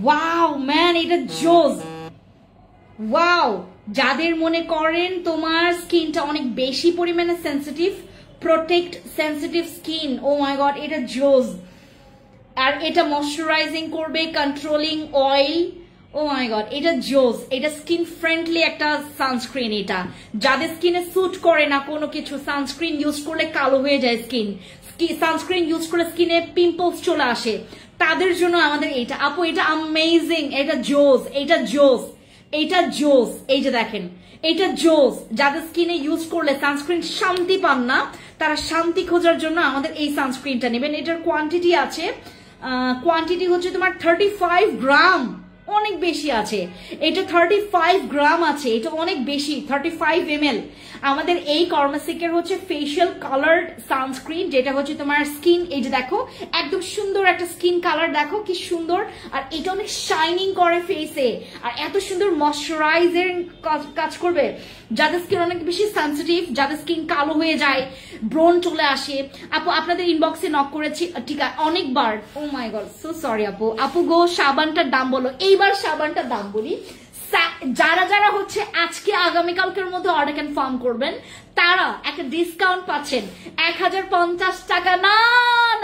Wow man, এটা জোস। ওয়াও, যাদের মনে করেন তোমার স্কিনটা অনেক বেশি পরিমাণে সেন্সিটিভ, প্রোটেক্ট সেন্সিটিভ স্কিন, ও মাই গড, এটা জোস। আর এটা ময়শ্চারাইজিং করবে, কন্ট্রোলিং অয়েল, ও মাই গড, এটা জোস। এটা স্কিন ফ্রেন্ডলি একটা সানস্ক্রিন। এটা যাদের স্কিনে স্যুট করে না কোনো কিছু, সানস্ক্রিন ইউজ করলে কালো হয়ে যায় স্কিন, সানস্ক্রিন ইউজ করলে স্কিনে পিম্পলস চলে আসে, তাদের জন্য আমাদের এটা। আপু এটা অ্যামেজিং, এটা জোস, এটা জোস, এটা জোস। এই যে দেখেন, এটা জোস। যাদের স্কিনে ইউজ করলে সানস্ক্রিন শান্তি পান না, তারা শান্তি খোঁজার জন্য আমাদের এই সানস্ক্রিনটা নেবেন। এটার কোয়ান্টিটি আছে, কোয়ান্টিটি হচ্ছে তোমার 35 গ্রাম, অনেক বেশি আছে। এটা 35 গ্রাম আছে, এটা অনেক বেশি, 35 ml। আমাদের এই কর্মাসিকের হচ্ছে ফেশিয়াল কালার সানস্ক্রিন, যেটা হচ্ছে তোমার স্কিন, এই যে দেখো একদম সুন্দর একটা স্কিন কালার, দেখো কি সুন্দর। আর এটা অনেক শাইনিং করে ফেসে, আর এত সুন্দর ময়শ্চারাইজিং কাজ করবে। যাদের স্কিন অনেক বেশি সেন্সিটিভ, যাদের স্কিন কালো হয়ে যায়, ব্রন চলে আসে, আপু আপনাদের ইনবক্সে নক করেছি, ঠিক আছে অনেকবার। ও মাই গড, সো সরি আপু গো, সাবানটার দাম বলো। এইবার সাবানটার দাম বলি। যারা যারা হচ্ছে আজকে আগামীকালকের মধ্যে অর্ডার কনফার্ম করবেন, তারা একটা ডিসকাউন্ট পাচ্ছেন 1050 টাকা। না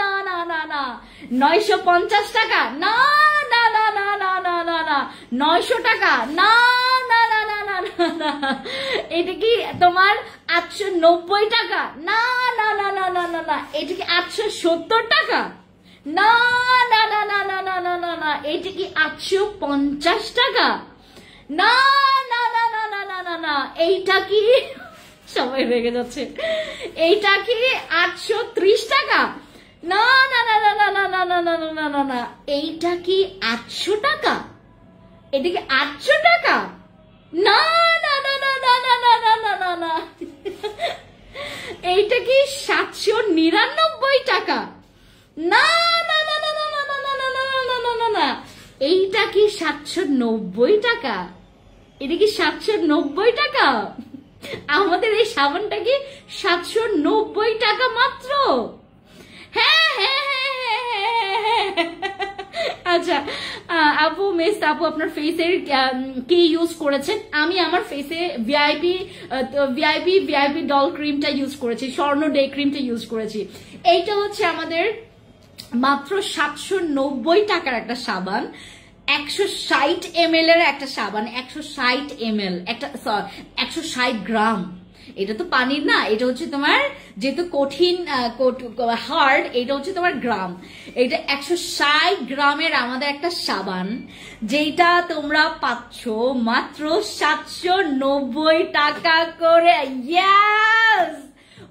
না না না না, 950 টাকা। না না না না না না না না, 900 টাকা। না না না না না না, এটা কি তোমার 890 টাকা? না না না না না না না, এটা কি 870 টাকা? না না না না না না না না না, এটা কি 850 টাকা? না না না না না না না না, এইটা কি, সবাই রেগে যাচ্ছে, এইটা কি 830 টাকা? না না না না না না না না না না না না, এইটা কি 800 টাকা? এটা কি 800 টাকা? না না না না না না না না না না না, এইটা কি 799 টাকা? না না না না না না না না না না না না না, এইটা কি 790 টাকা? এটা কি 790 টাকা? আমাদের এই সাবানটা কি 790 টাকা মাত্র? হ্যাঁ হ্যাঁ হ্যাঁ। আচ্ছা আপু, মিস আপু, আপনার ফেসের কি ইউজ করেছেন? আমি আমার ফেসে ভিআইপি ডল ক্রিমটা ইউজ করেছি, স্বর্ণ ডে ক্রিমটা ইউজ করেছি। এইটা হচ্ছে আমাদের মাত্র 790 টাকার একটা সাবান, 160 ml এর একটা সাবান, 160 ml, একটা 160 গ্রাম। এটা তো পানির না, এটা হচ্ছে তোমার যেহেতু কঠিন হার্ড, এটা হচ্ছে তোমার গ্রাম। এটা 160 গ্রামের আমাদের একটা সাবান, যেটা তোমরা পাচ্ছ মাত্র 790 টাকা করে। ইয়েস,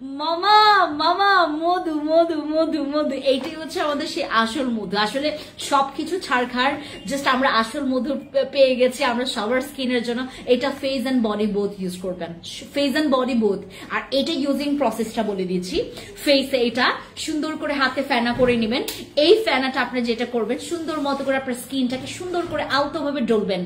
মামা মামা মধু মধু মধু মধু, এইটাই হচ্ছে আমাদের সেই আসল মধু। আসলে সবকিছু ছাড়খাড়, জাস্ট আমরা আসল মধু পেয়ে গেছি আমরা সবার স্কিনের জন্য। এটা face and body both use করবেন, ফেস এন্ড বডি বোথ। আর এটা ইউজিং প্রসেসটা বলে দিচ্ছি। ফেসে এটা সুন্দর করে হাতে ফেনা করে নেবেন। এই ফেনাটা আপনি যেটা করবেন, সুন্দর মতো করে আপনার স্কিনটাকে সুন্দর করে আলতোভাবে ডলবেন,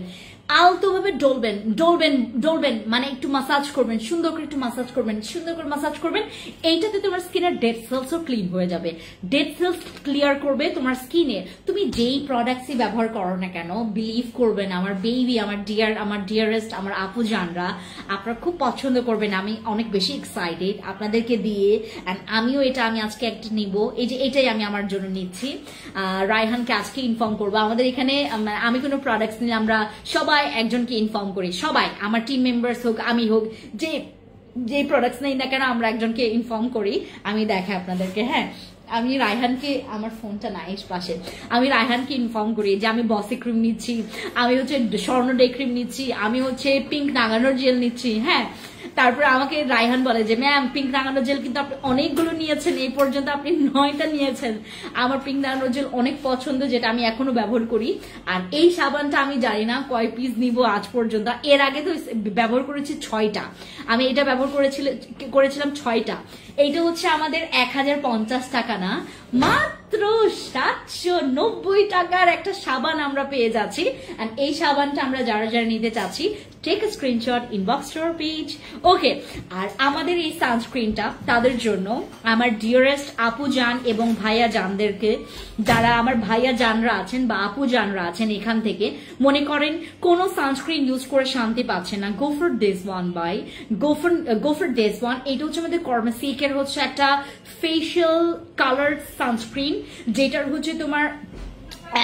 আলতোভাবে ডলবেন ডলবেন ডলবেন, মানে একটু মাসাজ করবেন, সুন্দর করে একটু মাসাজ করবেন, সুন্দর করে মাসাজ করবেন। এইটাতে তোমার স্কিনের ডেড সেলসও ক্লিন হয়ে যাবে। ডেড সেলস ক্লিয়ার করবে তোমার স্কিনে। তুমি যেই প্রোডাক্টসই ব্যবহার করো না কেন, বিলিভ করবেন আমার বেবি, আমার ডিয়ারেস্ট, আমার আপু জানরা, আপনারা খুব পছন্দ করবেন। আমি অনেক বেশি এক্সাইটেড আপনাদেরকে দিয়ে। অ্যান্ড আমিও আমি আজকে একটা নিব। এই যে এটাই আমি আমার জন্য নিচ্ছি। রায়হানকে আজকে ইনফর্ম করবো। আমাদের এখানে আমি কোনো প্রোডাক্টস নিলে আমরা সবাই একজনকে ইনফর্ম করি, সবাই আমার টিম মেম্বার্স হোক, আমি হোক, যে প্রোডাক্টস নেই না কেন আমরা একজনকে ইনফর্ম করি। আমি দেখাই আপনাদেরকে। হ্যাঁ, আমি রায়হানকে, আমার ফোনটা নাই পাশে, আমি রায়হানকে ইনফর্ম করি যে আমি বসি ক্রিম নিচ্ছি, আমি হচ্ছে স্বর্ণ ডে ক্রিম নিচ্ছি, আমি হচ্ছে পিঙ্ক নাগানোর জেল নিচ্ছি। হ্যাঁ, তারপরে আমাকে রায়হান বলে যে ম্যাম পিঙ্ক নাগানোর জেল কিন্তু আপনি অনেকগুলো নিয়েছেন, এই পর্যন্ত আপনি 9টা নিয়েছেন। আমার পিঙ্ক নাগানোর জেল অনেক পছন্দ, যেটা আমি এখনো ব্যবহার করি। আর এই সাবানটা আমি জানি না কয় পিস নিব আজ পর্যন্ত। এর আগে তো ব্যবহার করেছি 6টা। আমি এটা ব্যবহার করেছিলাম 6টা। এইটা হচ্ছে আমাদের 1050 টাকা না, মাত্র 790 টাকার একটা সাবান আমরা পেয়ে যাচ্ছি। আর এই সাবানটা আমরা যারা যারা নিতে চাচ্ছি, take a screenshot, inbox to our page. Okay, আর আমাদের এই সানস্ক্রিনটা তাদের জন্য, আমার ডিয়ারেস্ট আপু জান এবং ভাইয়া জানদেরকে, যারা আমার ভাইয়া জানরা আছেন বা আপু জানরা আছেন এখান থেকে মনে করেন কোনো সানস্ক্রিন ইউজ করে শান্তি পাচ্ছে না, go for this one bye go for this one. এটা হচ্ছে আমাদের কর্মাসিকের হচ্ছে একটা ফেশিয়াল কালার সানস্ক্রিন, যেটার হচ্ছে তোমার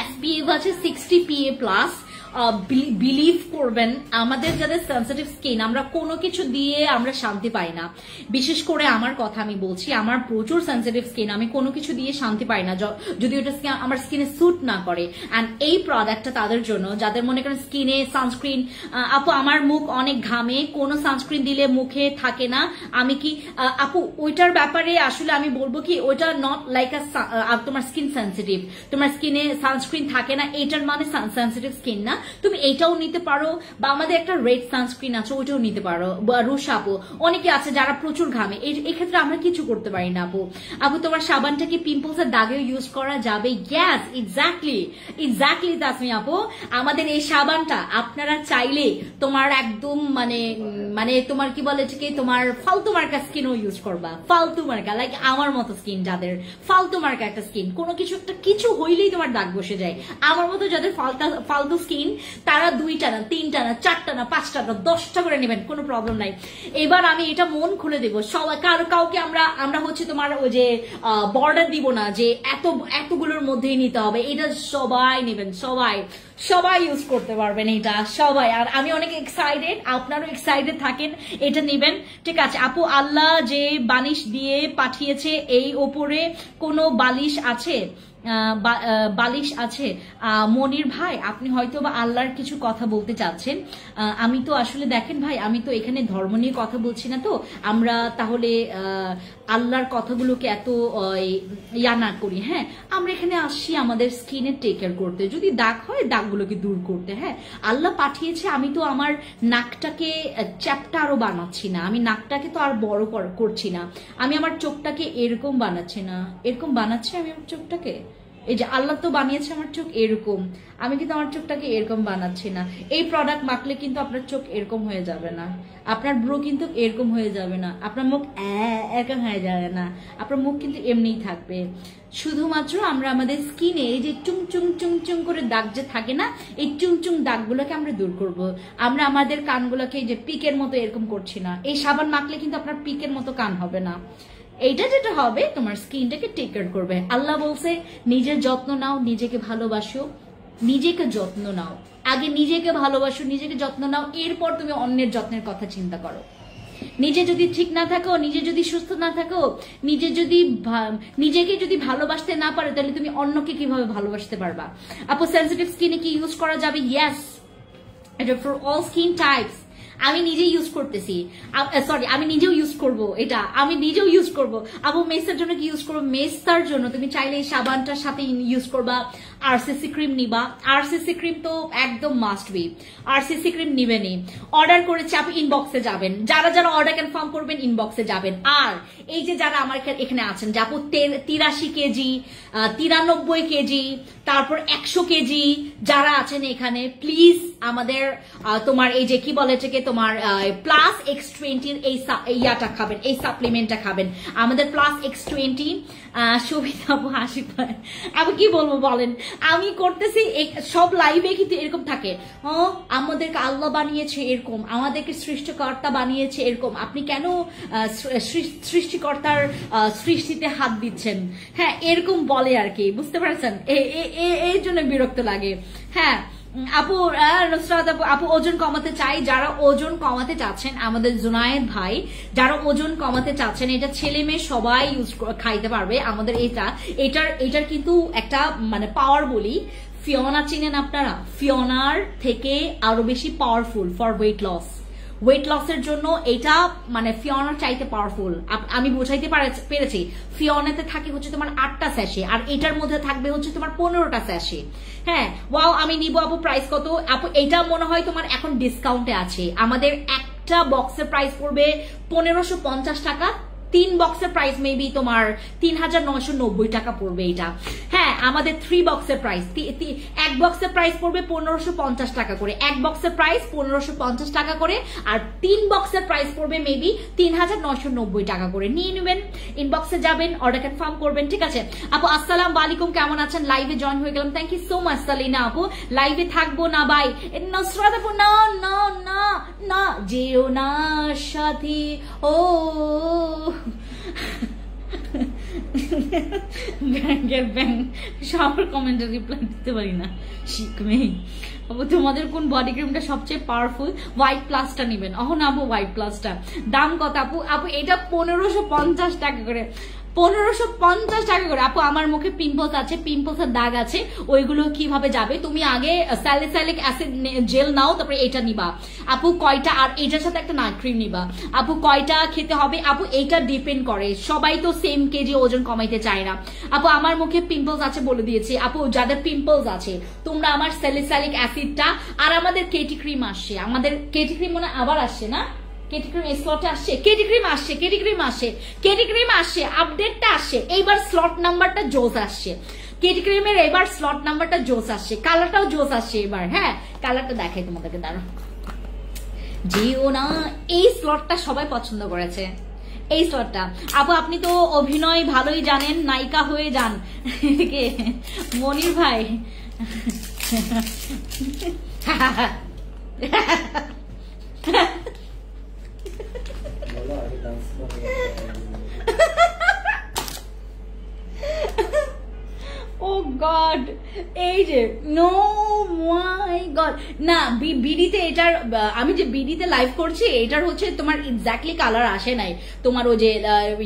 SPF আছে 60 PA+। বিলিভ করবেন আমাদের যাদের সেন্সিটিভ স্কিন, আমরা কোনো কিছু দিয়ে আমরা শান্তি পাই না। বিশেষ করে আমার কথা আমি বলছি, আমার প্রচুর সেন্সিটিভ স্কিন, আমি কোনো কিছু দিয়ে শান্তি পাই না যদি ওটা আমার স্কিনে স্যুট না করে। অ্যান্ড এই প্রোডাক্টটা তাদের জন্য যাদের মনে করেন স্কিনে সানস্ক্রিন, আপু আমার মুখ অনেক ঘামে, কোনো সানস্ক্রিন দিলে মুখে থাকে না, আমি কি আপু ওইটার ব্যাপারে আসলে আমি বলবো কি, ওইটা নট লাইক তোমার স্কিন সেন্সিটিভ, তোমার স্কিনে সানস্ক্রিন থাকে না এটার মানে সেন্সিটিভ স্কিন না। তুমি এটাও নিতে পারো, বা আমাদের একটা রেড সানস্ক্রিন আছে ওইটাও নিতে পারো, বা রুশ আপু অনেকে আছে যারা প্রচুর ঘামে, এক্ষেত্রে আমরা কিছু করতে পারি না। আপু তোমার সাবানটা কি পিম্পলস এর দাগেও ইউজ করা যাবে? ইয়েস, এক্স্যাক্টলি তাসমি আপু, আমাদের এই সাবানটা আপনারা চাইলে তোমার একদম মানে তোমার কি বলে কি, তোমার ফালতু মার্কা স্কিনও ইউজ করবা, ফালতু মার্কা, লাইক আমার মতো স্কিন যাদের ফালতু মার্কা একটা স্কিন, কোনো কিছু হইলেই তোমার দাগ বসে যায়, আমার মতো যাদের ফালতু স্কিন, তারা 2টা না 3টা না 4টা না 5টা না 10টা করে নেবেন, কোনো প্রবলেম নাই। এবার আমি এটা মন খুলে দেবো, সবাই কাউকে আমরা হচ্ছে তোমার ওই যে বর্ডার দিব না যে এতগুলোর মধ্যেই নিতে হবে, এটা সবাই নেবেন, সবাই ইউজ করতে পারবেন এটা, সবাই। আর আমি অনেক এক্সাইটেড, আপনারও এক্সাইটেড থাকেন এটা নেবেন, ঠিক আছে? আপু আল্লাহ যে বালিশ দিয়ে পাঠিয়েছে, এই ওপরে কোনো বালিশ আছে? বালিশ আছে। মনির ভাই, আপনি হয়তো বা আল্লাহর কিছু কথা বলতে চাচ্ছেন। আমি তো আসলে দেখেন ভাই, আমি তো এখানে ধর্ম নিয়ে কথা বলছি না, তো আমরা তাহলে আল্লাহর কথাগুলোকে এত ইয়া না করি। হ্যাঁ, আমরা এখানে আসছি আমাদের স্কিনে টেক কেয়ার করতে, যদি দাগ হয় দাগগুলোকে দূর করতে। হ্যাঁ, আল্লাহ পাঠিয়েছে, আমি তো আমার নাকটাকে চ্যাপটা আরো বানাচ্ছি না, আমি নাকটাকে তো আর বড় করছি না, আমি আমার চোখটাকে এরকম বানাচ্ছি না, এরকম বানাচ্ছি আমি আমার চোখটাকে। এই যে আল্লাহ তো বানিয়েছে আমার চোখ এরকম, আমি কিন্তু আমার চোখটাকে এরকম বানাচ্ছি না। এই প্রোডাক্ট মাখলে কিন্তু আপনার চোখ এরকম হয়ে যাবে না, আপনার ব্রো কিন্তু এরকম হয়ে যাবে না, আপনার মুখ এরকম হয়ে যাবে না, আপনার মুখ কিন্তু এমনিই থাকবে। শুধুমাত্র আমরা আমাদের স্কিনে এই যে চুং চুং চুং চুং করে দাগ যে থাকে না, এই চুং চুং দাগগুলোকে আমরা দূর করব। আমরা আমাদের কানগুলোকে যে পিকের মতো এরকম করছি না, এই সাবান মাখলে কিন্তু আপনার পিকের মতো কান হবে না। এইটা যেটা হবে তোমার স্কিনটাকে টেক কেয়ার করবে। আল্লাহ বলছে নিজের যত্ন নাও, নিজেকে ভালোবাসো, নিজেকে যত্ন নাও, আগে নিজেকে ভালোবাসো, নিজেকে যত্ন নাও, এরপর তুমি অন্যের যত্নের কথা চিন্তা করো। নিজে যদি ঠিক না থাকো, নিজে যদি সুস্থ না থাকো, নিজেকে যদি ভালোবাসতে না পারো, তাহলে তুমি অন্যকে কিভাবে ভালোবাসতে পারবা? আপু সেনসিটিভ স্কিনে কি ইউজ করা যাবে? ইয়েস, এটা ফর অল স্কিন টাইপস। আমি নিজেই ইউজ করতেছি, সরি আমি নিজেও ইউজ করব, এটা আমি নিজেও ইউজ করব। আপু মেসার জন্য কি ইউজ করবো? মেসার জন্য তুমি চাইলে এই সাবানটার সাথে ইউজ করবা, আরসিসি ক্রিম নিবা। আরসিসি ক্রিম তো একদম মাস্ট বি, আরসিসি ক্রিম নিবেনি। অর্ডার করেছে আপনি ইনবক্সে যাবেন, যারা যারা অর্ডার কনফার্ম করবেন ইনবক্সে যাবেন। আর এই যে যারা আমার এখানে আছেন যে আপু 83 কেজি, 93 কেজি, তারপর 100 কেজি যারা আছেন এখানে, প্লিজ আমাদের তোমার এই যে কি বলে এটাকে তোমার প্লাস X20 এই ইয়াটা খাবেন, এই সাপ্লিমেন্টটা খাবেন, আমাদের প্লাস X20। সুবিধা আপু হাসি পায়, আপু কি বলবো বলেন, আমি করতেছি সব লাইভে কিন্তু এরকম থাকে, আমাদেরকে আল্লাহ বানিয়েছে এরকম, আমাদেরকে সৃষ্টিকর্তা বানিয়েছে এরকম, আপনি কেন সৃষ্টিকর্তার সৃষ্টিতে হাত দিচ্ছেন? হ্যাঁ এরকম বলে আর কি, বুঝতে পারছেন? এই জন্য বিরক্ত লাগে। হ্যাঁ আপু নুসরাত আপু ওজন কমাতে চাই, যারা ওজন কমাতে চাচ্ছেন, আমাদের জুনায়েদ ভাই যারা ওজন কমাতে চাচ্ছেন, এটা ছেলে মেয়ে সবাই ইউজ খাইতে পারবে। আমাদের এটার কিন্তু একটা মানে পাওয়ার বলি, ফিওনা চিনেন আপনারা? ফিওনার থেকে আরো বেশি powerful for weight loss. Weight লসের জন্য এটা মানে ফিওনার চাইতে পাওয়ারফুল। আমি বোঝাইতে পেরেছি। ফিওনাতে থাকে হচ্ছে তোমার 8টা স্যাশে, আর এটার মধ্যে থাকবে হচ্ছে তোমার 15টা স্যাশে। হ্যাঁ ওয়াও, আমি নিবো আপু। প্রাইস কত আপু? এটা মনে হয় তোমার এখন ডিসকাউন্টে আছে। আমাদের একটা বক্সের প্রাইস পড়বে 1550 টাকা, 3 বক্সের প্রাইস মেবি তোমার 3990 টাকা পড়বে এটা। হ্যাঁ আমাদের 3 বক্সের প্রাইস, এক বক্সের প্রাইস পড়বে 1550 টাকা করে, এক বক্সের প্রাইস 1550 টাকা করে, আর 3 বক্সের প্রাইস পড়বে মেবি 3990 টাকা করে। নিয়ে নেবেন, ইনবক্সে যাবেন, অর্ডার কনফার্ম করবেন, ঠিক আছে? আপু আসসালামু আলাইকুম, কেমন আছেন? লাইভে জয়েন হয়ে গেলাম, thank you so much Salina আপু। লাইভে থাকবো না ভাই, নসরাত আপু না না না না যেও না সাথী ও ব্যাংকের ব্যাংক সবার কমেন্টে রিপ্লাই দিতে পারি না, শিখবেই। আপু তোমাদের কোন বডি ক্রিমটা সবচেয়ে পাওয়ারফুল? হোয়াইট প্লাসটা নেবেন। অহন আপু হোয়াইট প্লাসটা দাম কত আপু? আপু এটা 1550 টাকা করে, 1550 টাকা করে। আপু আমার মুখে পিম্পলস আছে, পিম্পলসের দাগ আছে, ওইগুলো কিভাবে যাবে? তুমি আগে স্যালিসাইলিক অ্যাসিড জেল নাও, তারপরে এটা নিবা আপু কয়টা, আর এটার সাথে একটা নাইট ক্রিম নিবা আপু। কয়টা খেতে হবে আপু? এইটা ডিপেন্ড করে, সবাই তো সেম কেজি ওজন কমাইতে চায় না আপু। আমার মুখে পিম্পলস আছে বলে দিয়েছি আপু, যাদের পিম্পলস আছে তোমরা আমার স্যালিসাইলিক অ্যাসিডটা, আর আমাদের কেটি ক্রিম আসছে, আমাদের কেটি ক্রিম মনে আবার আসছে না, কেটি ক্রিম এই স্লটে আসছে, কেটি ক্রিম আসছে, কেটি ক্রিম আসছে, কেটি ক্রিম আসছে, আপডেটটা আসছে, এইবার স্লট নাম্বারটা জোস আসছে, কেটি ক্রিমের এবার স্লট নাম্বারটা জোস আসছে, কালারটাও জোস আসছে এবার। হ্যাঁ কালারটা দেখাই তোমাদেরকে, দাঁড়ো যেও না। এই স্লটটা সবাই পছন্দ করেছে, এই স্লটটা আপু। আপনি তো অভিনয় ভালোই জানেন, নায়িকা হয়ে যান। কে মনির ভাই? ও গড, এই যে নো মাই গড, না বিডিতে এটার, আমি যে বিডিতে লাইভ করছি এটার হচ্ছে তোমার এক্স্যাক্টলি কালার আসে নাই, তোমার ওই যে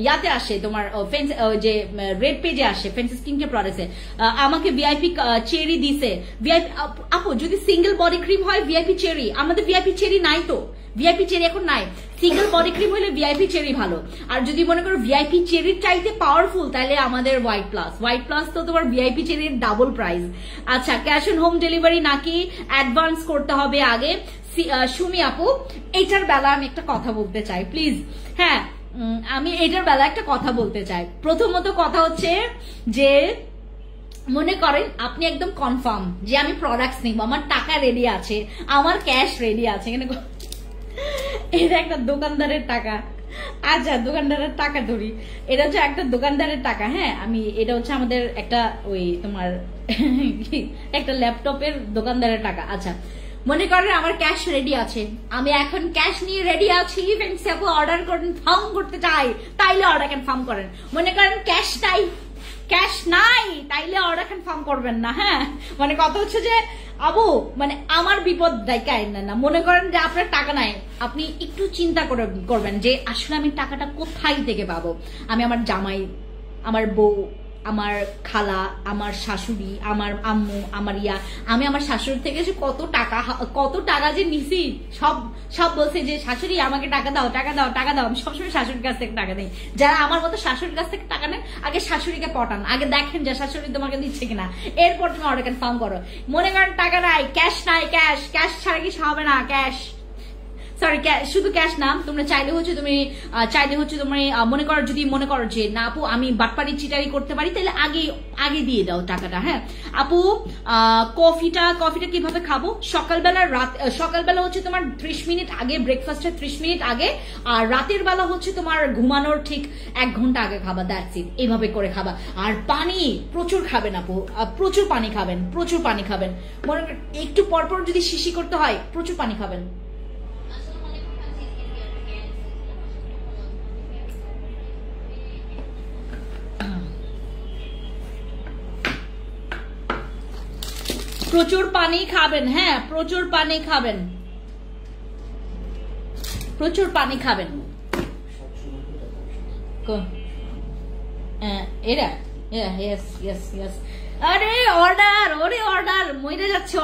ইয়াতে আসে, তোমার যে রেড পেজে আসে, ফেন্সি স্কিন কেয়ার প্রোডাক্টসে আমাকে ভিআইপি চেরি দিছে। ভিআইপি আপু যদি সিঙ্গেল বডি ক্রিম হয় ভিআইপি চেরি, আমাদের ভিআইপি চেরি নাই তো, ভিআইপি চেরি এখন নাই। সিঙ্গেল বডি ক্রিম হলে ভিআইপি চেরি ভালো, আর যদি মনে করো ভিআইপি চেরির চাইতে পাওয়ারফুল তাহলে আমাদের হোয়াইট প্লাস। হোয়াইট প্লাস তো তোমার ভিআইপি চেরির ডাবল প্রাইস। আচ্ছা ক্যাশ অন হোম ডেলিভারি নাকি অ্যাডভান্স করতে হবে আগে? সুমি আপু এটার বেলা আমি একটা কথা বলতে চাই প্লিজ। হ্যাঁ আমি এটার বেলা একটা কথা বলতে চাই। প্রথমত কথা হচ্ছে যে মনে করেন আপনি একদম কনফার্ম যে আমি প্রোডাক্টস নিব, আমার টাকা রেডি আছে, আমার ক্যাশ রেডি আছে, এখানে এটা একটা দোকানদারের টাকা। আচ্ছা দোকানদারের টাকা ধরি, এটা হচ্ছে একটা দোকানদারের টাকা। হ্যাঁ আমি এটা হচ্ছে আমাদের একটা ওই তোমার একটা ল্যাপটপের দোকানদারের টাকা। আচ্ছা মনে করেন আমার ক্যাশ রেডি আছে, আমি এখন ক্যাশ নিয়ে রেডি আছি, অর্ডার কনফার্ম করতে চাই, তাইলে অর্ডার কনফার্ম করেন। মনে করেন ক্যাশ নাই, ক্যাশ নাই তাইলে অর্ডার কনফার্ম করবেন না। হ্যাঁ মানে কথা হচ্ছে যে আবু মানে আমার বিপদ দেখায় না। মনে করেন যে আপনার টাকা নাই, আপনি একটু চিন্তা করবেন যে আসলে আমি টাকাটা কোথায় থেকে পাবো। আমি আমার জামাই, আমার বউ, আমার খালা, আমার শাশুড়ি, আমার আম্মু, আমার ইয়া, আমি আমার শাশুড়ি থেকে যে কত টাকা যে নিছি, সব বলছে যে শাশুড়ি আমাকে টাকা দাও টাকা দাও টাকা দাও। আমি সবসময় শাশুড়ির কাছ থেকে টাকা নেই। যারা আমার মতো শাশুড়ির কাছ থেকে টাকা নেন, আগে শাশুড়িকে পটান, আগে দেখেন যে শাশুড়ি তোমাকে দিচ্ছে কিনা, এরপর তুমি অর্ডার কনফার্ম করো। মনে করেন টাকা নাই, ক্যাশ নাই, ক্যাশ ছাড়া কিছু হবে না, ক্যাশ সরি শুধু ক্যাশ না, তোমরা চাইলে হচ্ছে তুমি মনে করো যে না আপু আমি বাটপারি চিটারি করতে পারি, তাহলে আগে দিয়ে দাও টাকাটা। হ্যাঁ আপু, কফিটা কিভাবে খাবো? সকালবেলা হচ্ছে তোমার 30 মিনিট আগে, ব্রেকফাস্টের 30 মিনিট আগে, আর রাতের বেলা হচ্ছে তোমার ঘুমানোর ঠিক 1 ঘন্টা আগে খাবা, দ্যাটস ইট। এইভাবে করে খাবা। আর পানি প্রচুর খাবেন আপু, প্রচুর পানি খাবেন। মনে করেন একটু পরপর যদি শিশি করতে হয়, প্রচুর পানি খাবেন। প্রচুর পানি খাবেন, হ্যাঁ প্রচুর পানি খাবেন। এরা আরে অর্ডার মইরা যাচ্ছে,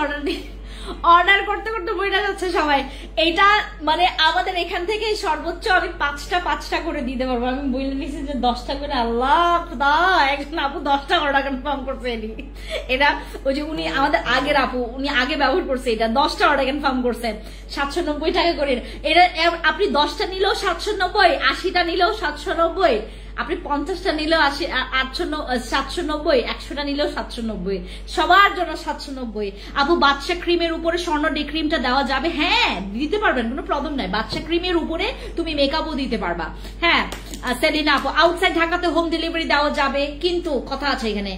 অর্ডার করতে মইরা যাচ্ছে সবাই। এটা মানে আমাদের এখান থেকে সর্বোচ্চ আমি 5টা করে দিতে পারবো। আমি বলে নিছি যে 10টা করে। আল্লাহ খোদা, একজন আপু 10টা অর্ডার কনফার্ম করছে। এটা ওই যে উনি আমাদের আগের আপু, উনি আগে ব্যবহার করছে, এটা 10টা অর্ডার কনফার্ম করছে 790 টাকা করে। এটা আপনি 10টা নিলেও 790, 80টা নিলেও 790, আপনি 50টা নিলেও 790, 100টা নিলেও 790, সবার জন্য 790। আপু বাদশা ক্রিমের উপরে স্বর্ণ ডে ক্রিমটা দেওয়া যাবে? হ্যাঁ দিতে পারবেন, কোনো প্রবলেম নাই। বাদশা ক্রিমের উপরে তুমি মেকআপও দিতে পারবা। হ্যাঁ সেলিনা আপু, আউটসাইড ঢাকাতে হোম ডেলিভারি দেওয়া যাবে, কিন্তু কথা আছে এখানে,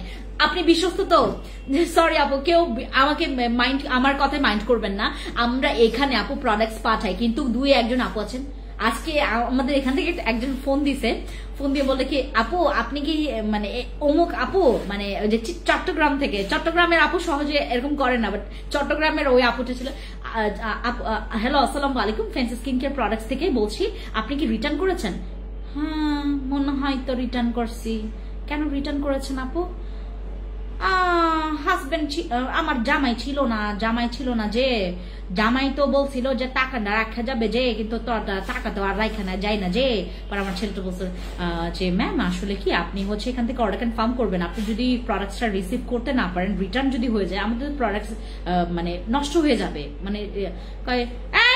আপনি বিশ্বস্ত তো? সরি আপু, কেউ আমাকে আমার কথায় মাইন্ড করবেন না। আমরা এখানে আপু প্রোডাক্টস পাঠাই, কিন্তু 2-1জন আপু আছেন। আজকে আমাদের এখান থেকে একজন ফোন দিয়ে বলে কি আপু আপনি কি মানে অমুক আপু, মানে যে চট্টগ্রাম থেকে, চট্টগ্রামের আপু সহজে এরকম করে না, বাট চট্টগ্রামের ওই আপুটা ছিল। হ্যালো আসসালামু আলাইকুম, ফ্যান্সি স্কিন কেয়ার প্রোডাক্টস থেকে বলছি, আপনি কি রিটার্ন করেছেন? হ্যাঁ মনে হয় তো রিটার্ন করছি। কেন রিটার্ন করেছেন আপু? হাজবেন্ড আমার জামাই ছিল না যে, জামাই তো বলছিল যে টাকা রাখা যাবে যে, কিন্তু টাকা তো আর রাখা না যায় না যে। পর আমার ছেলেটা বলছে যে ম্যাম আসলে কি আপনি হচ্ছে এখান থেকে অর্ডার কনফার্ম করবেন, আপনি যদি প্রোডাক্টসটা রিসিভ করতে না পারেন, রিটার্ন যদি হয়ে যায়, আমাদের প্রোডাক্টস মানে নষ্ট হয়ে যাবে। মানে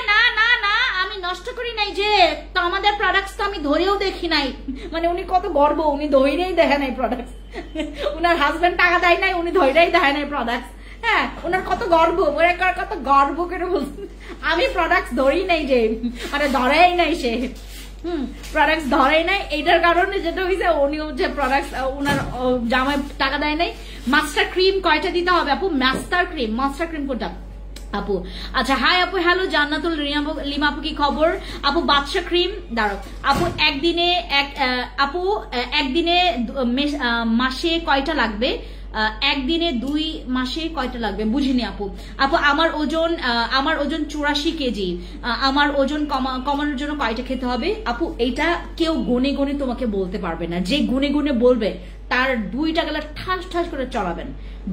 না আমি নষ্ট করি নাই যে, তো আমাদের প্রোডাক্টস তো আমি ধরেও দেখি নাই। মানে উনি কত গর্ব, উনি ধরেই দেখে নাই প্রোডাক্টস। উনার হাজবেন্ড টাকা দেয় নাই, উনি ধরেই দেখে নাই প্রোডাক্টস। হ্যাঁ ওনার কত গর্ব, কত গর্ব করে বলছেন আমি প্রোডাক্টস ধরি নাই যে, মানে ধরেই নাই সে। প্রোডাক্টস ধরেই নাই। এইটার কারণে যেটা হয়েছে, উনি যে প্রোডাক্টস উনার জামাই টাকা দেয় নাই। মাস্টার ক্রিম কয়টা দিতে হবে আপু? মাস্টার ক্রিম কোনটা আপু? আচ্ছা হাই আপু, হ্যালো জান্নাতুল লিমা আপু, কি খবর আপু? বাদশা ক্রিম দাঁড়াও আপু, একদিনে মাসে কয়টা লাগবে? একদিনে 2 মাসে কয়টা লাগবে? বুঝিনি আপু। আমার ওজন 84 কেজি। আমার ওজন কমানোর জন্য কয়টা খেতে হবে আপু? এইটা কেউ গুনে তোমাকে বলতে পারবে না। যে গুনে বলবে তার 2টা গেলা ঠাস করে চড়াবেন,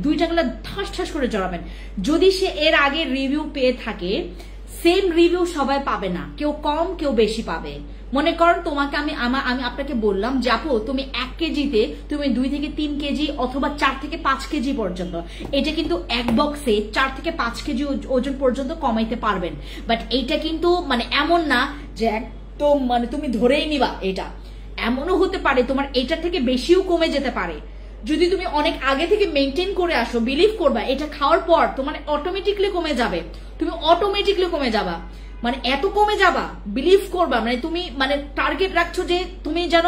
2টা গেলা ঠাস করে চড়াবেন। যদি সে এর আগে রিভিউ পেয়ে থাকে, সেম রিভিউ সবাই পাবে না, কেউ কম কেউ বেশি পাবে। মনে করেন তোমাকে আমি আপনাকে বললাম যে আপু তুমি 1 কেজিতে তুমি 2 থেকে 3 কেজি অথবা 4 থেকে 5 কেজি পর্যন্ত, এটা কিন্তু এক বক্সে 4 থেকে 5 কেজি ওজন পর্যন্ত কমাইতে পারবেন। বাট এইটা কিন্তু মানে এমন না যে একদম মানে তুমি ধরেই নিবা। এটা এমনও হতে পারে তোমার এটা থেকে বেশিও কমে যেতে পারে। যদি তুমি অনেক আগে থেকে মেনটেন করে আসো, বিলিভ করবা এটা খাওয়ার পর তোমার অটোমেটিকলি কমে যাবে, তুমি অটোমেটিকলি কমে যাবা, মানে এত কমে যাবা, বিলিভ করবা। মানে তুমি মানে টার্গেট রাখছো যে তুমি যেন,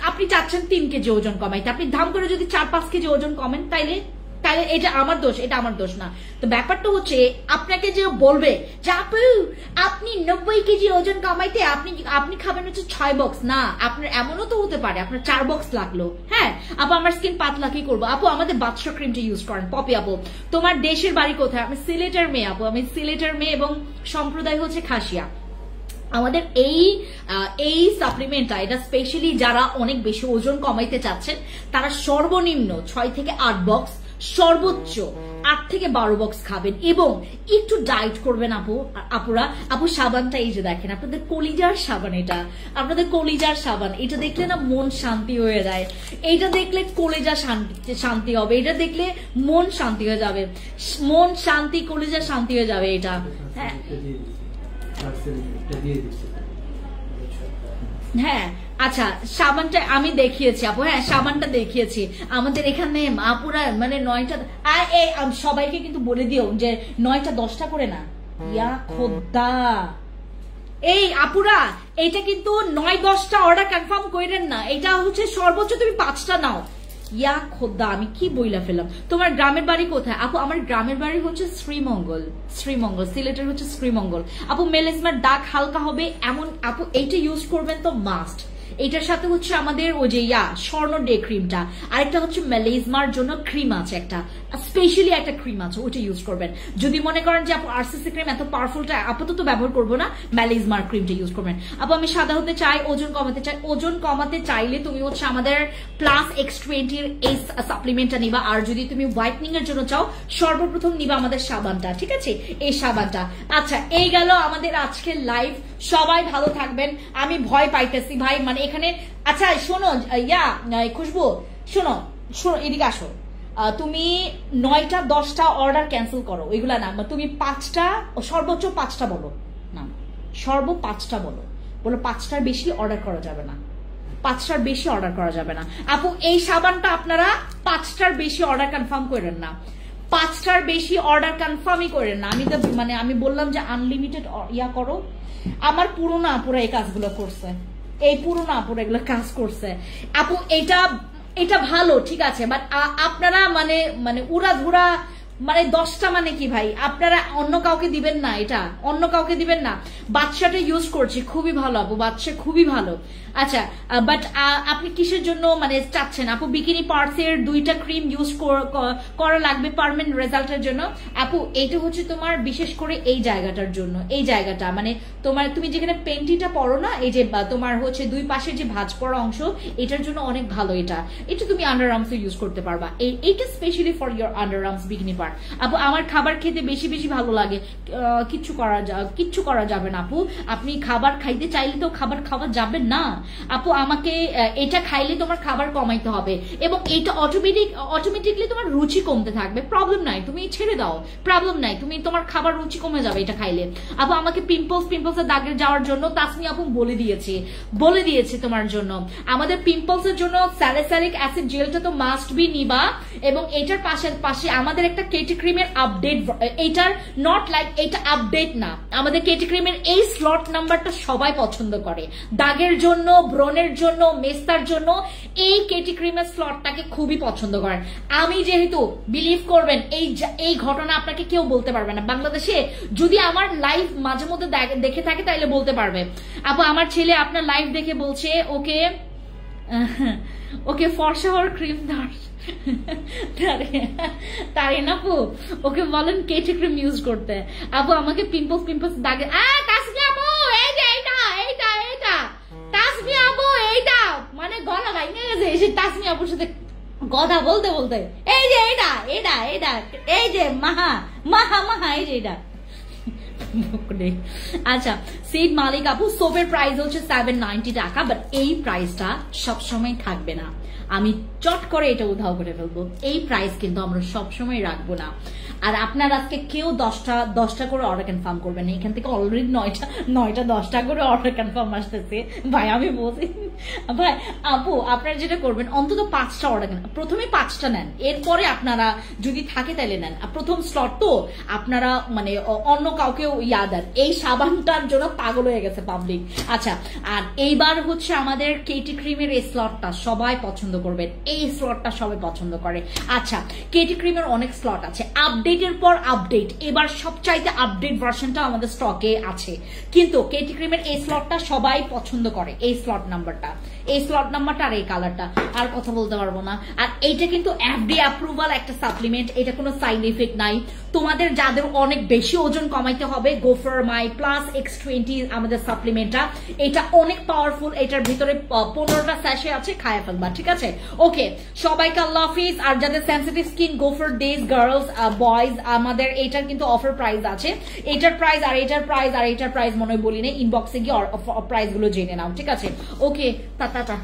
আপনি চাচ্ছেন 3 কেজি ওজন কমাইতে, আপনি ধাম করে যদি 4-5 কেজি ওজন কমেন, তাইলে এটা আমার দোষ, এটা আমার দোষ না। তো ব্যাপারটা হচ্ছে আপনাকে যে বলবে যে আপনি 90 কেজি ওজন কমাইতে আপনি খাবেন হচ্ছে 6 বক্স, না আপনার এমনও তো হতে পারে আপনার 4 বক্স লাগলো। হ্যাঁ আপু আমার স্কিন পাতলা, কি করবো আপু? আমাদের বাদশা ক্রিমটা ইউজ করেন। পপি আপু তোমার দেশের বাড়ি কোথায়? আমি সিলেটের মেয়ে আপু, আমি সিলেটের মেয়ে এবং সম্প্রদায় হচ্ছে খাসিয়া। আমাদের এই সাপ্লিমেন্টটা এটা স্পেশালি যারা অনেক বেশি ওজন কমাইতে চাচ্ছেন তারা সর্বনিম্ন 6 থেকে 8 বক্স, সর্বোচ্চ 8 থেকে 12 বক্স খাবেন এবং একটু ডায়েট করবেন আপু সাবানটা এই যে দেখেন, আপনাদের কলিজার সাবান, এটা আপনাদের কলিজার সাবান, এটা দেখলে না মন শান্তি হয়ে যায়, এটা দেখলে কলিজা শান্তি হবে, এটা দেখলে মন শান্তি হয়ে যাবে, মন শান্তি, কলিজা শান্তি হয়ে যাবে এটা। হ্যাঁ হ্যাঁ আচ্ছা, সাবানটা আমি দেখিয়েছি আপু, হ্যাঁ সাবানটা দেখিয়েছি আমাদের এখানে আপুরা মানে 9টা, সবাইকে কিন্তু বলে দিও যে 9টা 10টা করে না, ইয়া খোদা এই আপুরা এইটা কিন্তু 9-10টা অর্ডার কনফার্ম করেন না, এটা হচ্ছে সর্বোচ্চ তুমি 5টা নাও। ইয়া খোদা আমি কি বইলা ফেললাম। তোমার গ্রামের বাড়ি কোথায় আপু? আমার গ্রামের বাড়ি হচ্ছে শ্রীমঙ্গল, সিলেটের হচ্ছে শ্রীমঙ্গল আপু। মেলাজমার দাগ হালকা হবে এমন আপু এইটা ইউজ করবেন তো মাস্ট। এটার সাথে হচ্ছে আমাদের ওই যে স্বর্ণ ডে ক্রিমটা, আরেকটা হচ্ছে মেলাজমার জন্য ক্রিম আছে, একটা স্পেশালি একটা ক্রিম আছে, ওটা ইউজ করবেন। যদি মনে করেন যে আপু আরসিসি ক্রিম এত পাওয়ারফুলটা আপাতত ব্যবহার করবো না, মেলাজমার ক্রিমটা ইউজ করবেন। আপু আমি সাদা হতে চাই, ওজন কমাতে চাই, ওজন কমাতে চাইলে তুমি হচ্ছে আমাদের প্লাস X20 এই সাপ্লিমেন্টটা নিবা। আর যদি তুমি হোয়াইটনিং এর জন্য চাও সর্বপ্রথম নিবা আমাদের সাবানটা, ঠিক আছে, এই সাবানটা। আচ্ছা এই গেল আমাদের আজকের লাইভ, সবাই ভালো থাকবেন। আমি ভয় পাইতেছি ভাই, মানে এখানে। আচ্ছা শোনো খুশবু, শোনো এদিকে আসো, তুমি 9টা 10টা অর্ডার ক্যান্সেল করো, ওইগুলা না, তুমি 5টা, সর্বোচ্চ 5টা বলো না, 5টা বলো, 5টার বেশি অর্ডার করা যাবে না, 5টার বেশি অর্ডার করা যাবে না আপু। এই সাবানটা আপনারা 5টার বেশি অর্ডার কনফার্ম করেন না, 5টার বেশি অর্ডার কনফার্মই করেন না। আমি তো মানে আমি বললাম যে আনলিমিটেড করো। আমার পুরোনো আপুরা এই কাজগুলো করছে, এই পুরোনো আপুরা এগুলো কাজ করছে আপু। এটা ভালো ঠিক আছে, বাট আপনারা মানে উড়াধুরা মানে 10টা মানে কি ভাই, আপনারা অন্য কাউকে দিবেন না, এটা অন্য কাউকে দিবেন না। বাচ্চাটা ইউজ করছি, খুবই ভালো আপু, বাচ্চা খুবই ভালো। আচ্ছা বাট আপনি কিসের জন্য মানে চাচ্ছেন আপু? বিকিনি পার্টসের 2টা ক্রিম ইউজ করা লাগবে পার্মানেন্ট রেজাল্টের জন্য আপু। এইটা হচ্ছে তোমার বিশেষ করে এই জায়গাটার জন্য, এই জায়গাটা মানে তুমি যেখানে পেন্টিটা পরো না, এই যে তোমার হচ্ছে 2 পাশে যে ভাঁজ পড়া অংশ, এটার জন্য অনেক ভালো। এটা তুমি আন্ডার আর্মস ইউজ করতে পারবা, এইটা specially for your under arms bikini part আপু। আমার খাবার খেতে বেশি ভালো লাগে, কিচ্ছু করা যাবে না আপু। আপনি খাবার খাইতে চাইলে তো খাবার খাওয়া যাবে না আপু। আমাকে এটা খাইলে তোমার খাবার কমাইতে হবে এবং এটা অটোমেটিকলি তোমার রুচি কমতে থাকবে, প্রবলেম নাই, তুমি ছেড়ে দাও, প্রবলেম নাই, তোমার খাবার রুচি কমে যাবে এটা খাইলে আপু। আমাকে পিম্পলসের দাগের যাওয়ার জন্য তাসমি আপু বলে দিয়েছে তোমার জন্য। আমাদের পিম্পলসের জন্য স্যালিসাইলিক অ্যাসিড জেলটা তো মাস্ট বি নিবা এবং এটার পাশে আমাদের একটা কেটি ক্রিমের আপডেট, এটার নট লাইক এটা আপডেট না, আমাদের কেটি ক্রিমের এই স্লট নাম্বারটা সবাই পছন্দ করে, দাগের জন্য, ব্রণের জন্য, মেস্তার জন্য এই কেটি ক্রিমের স্লটটাকে খুবই পছন্দ করেন। আমি যেহেতু বিলিভ করবেন এই ঘটনা আপনাকে কেউ বলতে পারবে না বাংলাদেশে, যদি আমার লাইভ মাঝে মধ্যে দেখে থাকে তাইলে বলতে পারবে আপু। আমার ছেলে আপনার লাইভ দেখে বলছে ওকে ফর্সা হওয়ার ক্রিম তারে না আপু, ওকে বলেন কেটি ক্রিম ইউজ করতে আপু। আমাকে পিম্পলস দাগে তাসমি আপু, এই যে এইটা তাসমি আপু, এইটা মানে গলা ভাঙে গেছে এসে তাসমি আপুর সাথে কথা বলতে এই যে এটা এই যে মাহা এই যে এটা। আচ্ছা সিড মালিক আপু, সোপের প্রাইস হচ্ছে 790 টাকা, বাট এই প্রাইসটা সবসময় থাকবে না, আমি চট করে এটা উধাও করে ফেলবো। এই প্রাইস কিন্তু আমরা সবসময় রাখবো না। আর আপনার আজকে কেউ 10টা করে অর্ডার কনফার্ম করবেন না, এখান থেকে অলরেডি 9টা 10টা করে অর্ডার কনফার্ম আসতেছে ভাই। আমি বলছি ভাই আপু আপনারা যেটা করবেন অন্তত 5টা অর্ডার, প্রথমে 5টা নেন, এরপরে আপনারা যদি থাকে তাহলে নেন। প্রথম স্লট তো আপনারা মানে অন্য কাউকেও দেন। এই সাবানটার জন্য পাগল হয়ে গেছে পাবলিক। আচ্ছা আর এইবার হচ্ছে আমাদের কেটি ক্রিমের এই স্লটটা সবাই পছন্দ করবেন, এই স্লটটা সবাই পছন্দ করে। আচ্ছা কেটি ক্রিমের অনেক স্লট আছে, আপডেটের পর আপডেট, এবার সবচাইতে আপডেট ভার্সনটা আমাদের স্টকে আছে, কিন্তু কেটি ক্রিমের এই স্লটটা সবাই পছন্দ করে, এই স্লট নাম্বারটা আর এই কালারটা, আর কথা বলতে পারবো না। আর এইটা কিন্তু FDA অ্যাপ্রুভাল একটা সাপ্লিমেন্ট, এটা কোনো সাইড এফেক্ট নাই। তোমাদের যাদের অনেক বেশি ওজন কমাইতে হবে হবে go for my plus X20 আমাদের সাপ্লিমেন্টটা। এটা অনেক পাওয়ারফুল, এটার ভিতরে 15টা স্যাশে আছে, খায়া ফেলবা, ঠিক আছে? ওকে, সবাইকে আল্লাহ হাফিজ। আর যাদের sensitive skin, go for this girls boys, আমাদের এটার কিন্তু অফার প্রাইস আছে। এটার প্রাইস আর এটার প্রাইস আর এটার প্রাইস মনে হয় বলি না, ইনবক্সে গিয়ে প্রাইস গুলো জেনে নাও, ঠিক আছে? ওকে, টাটা।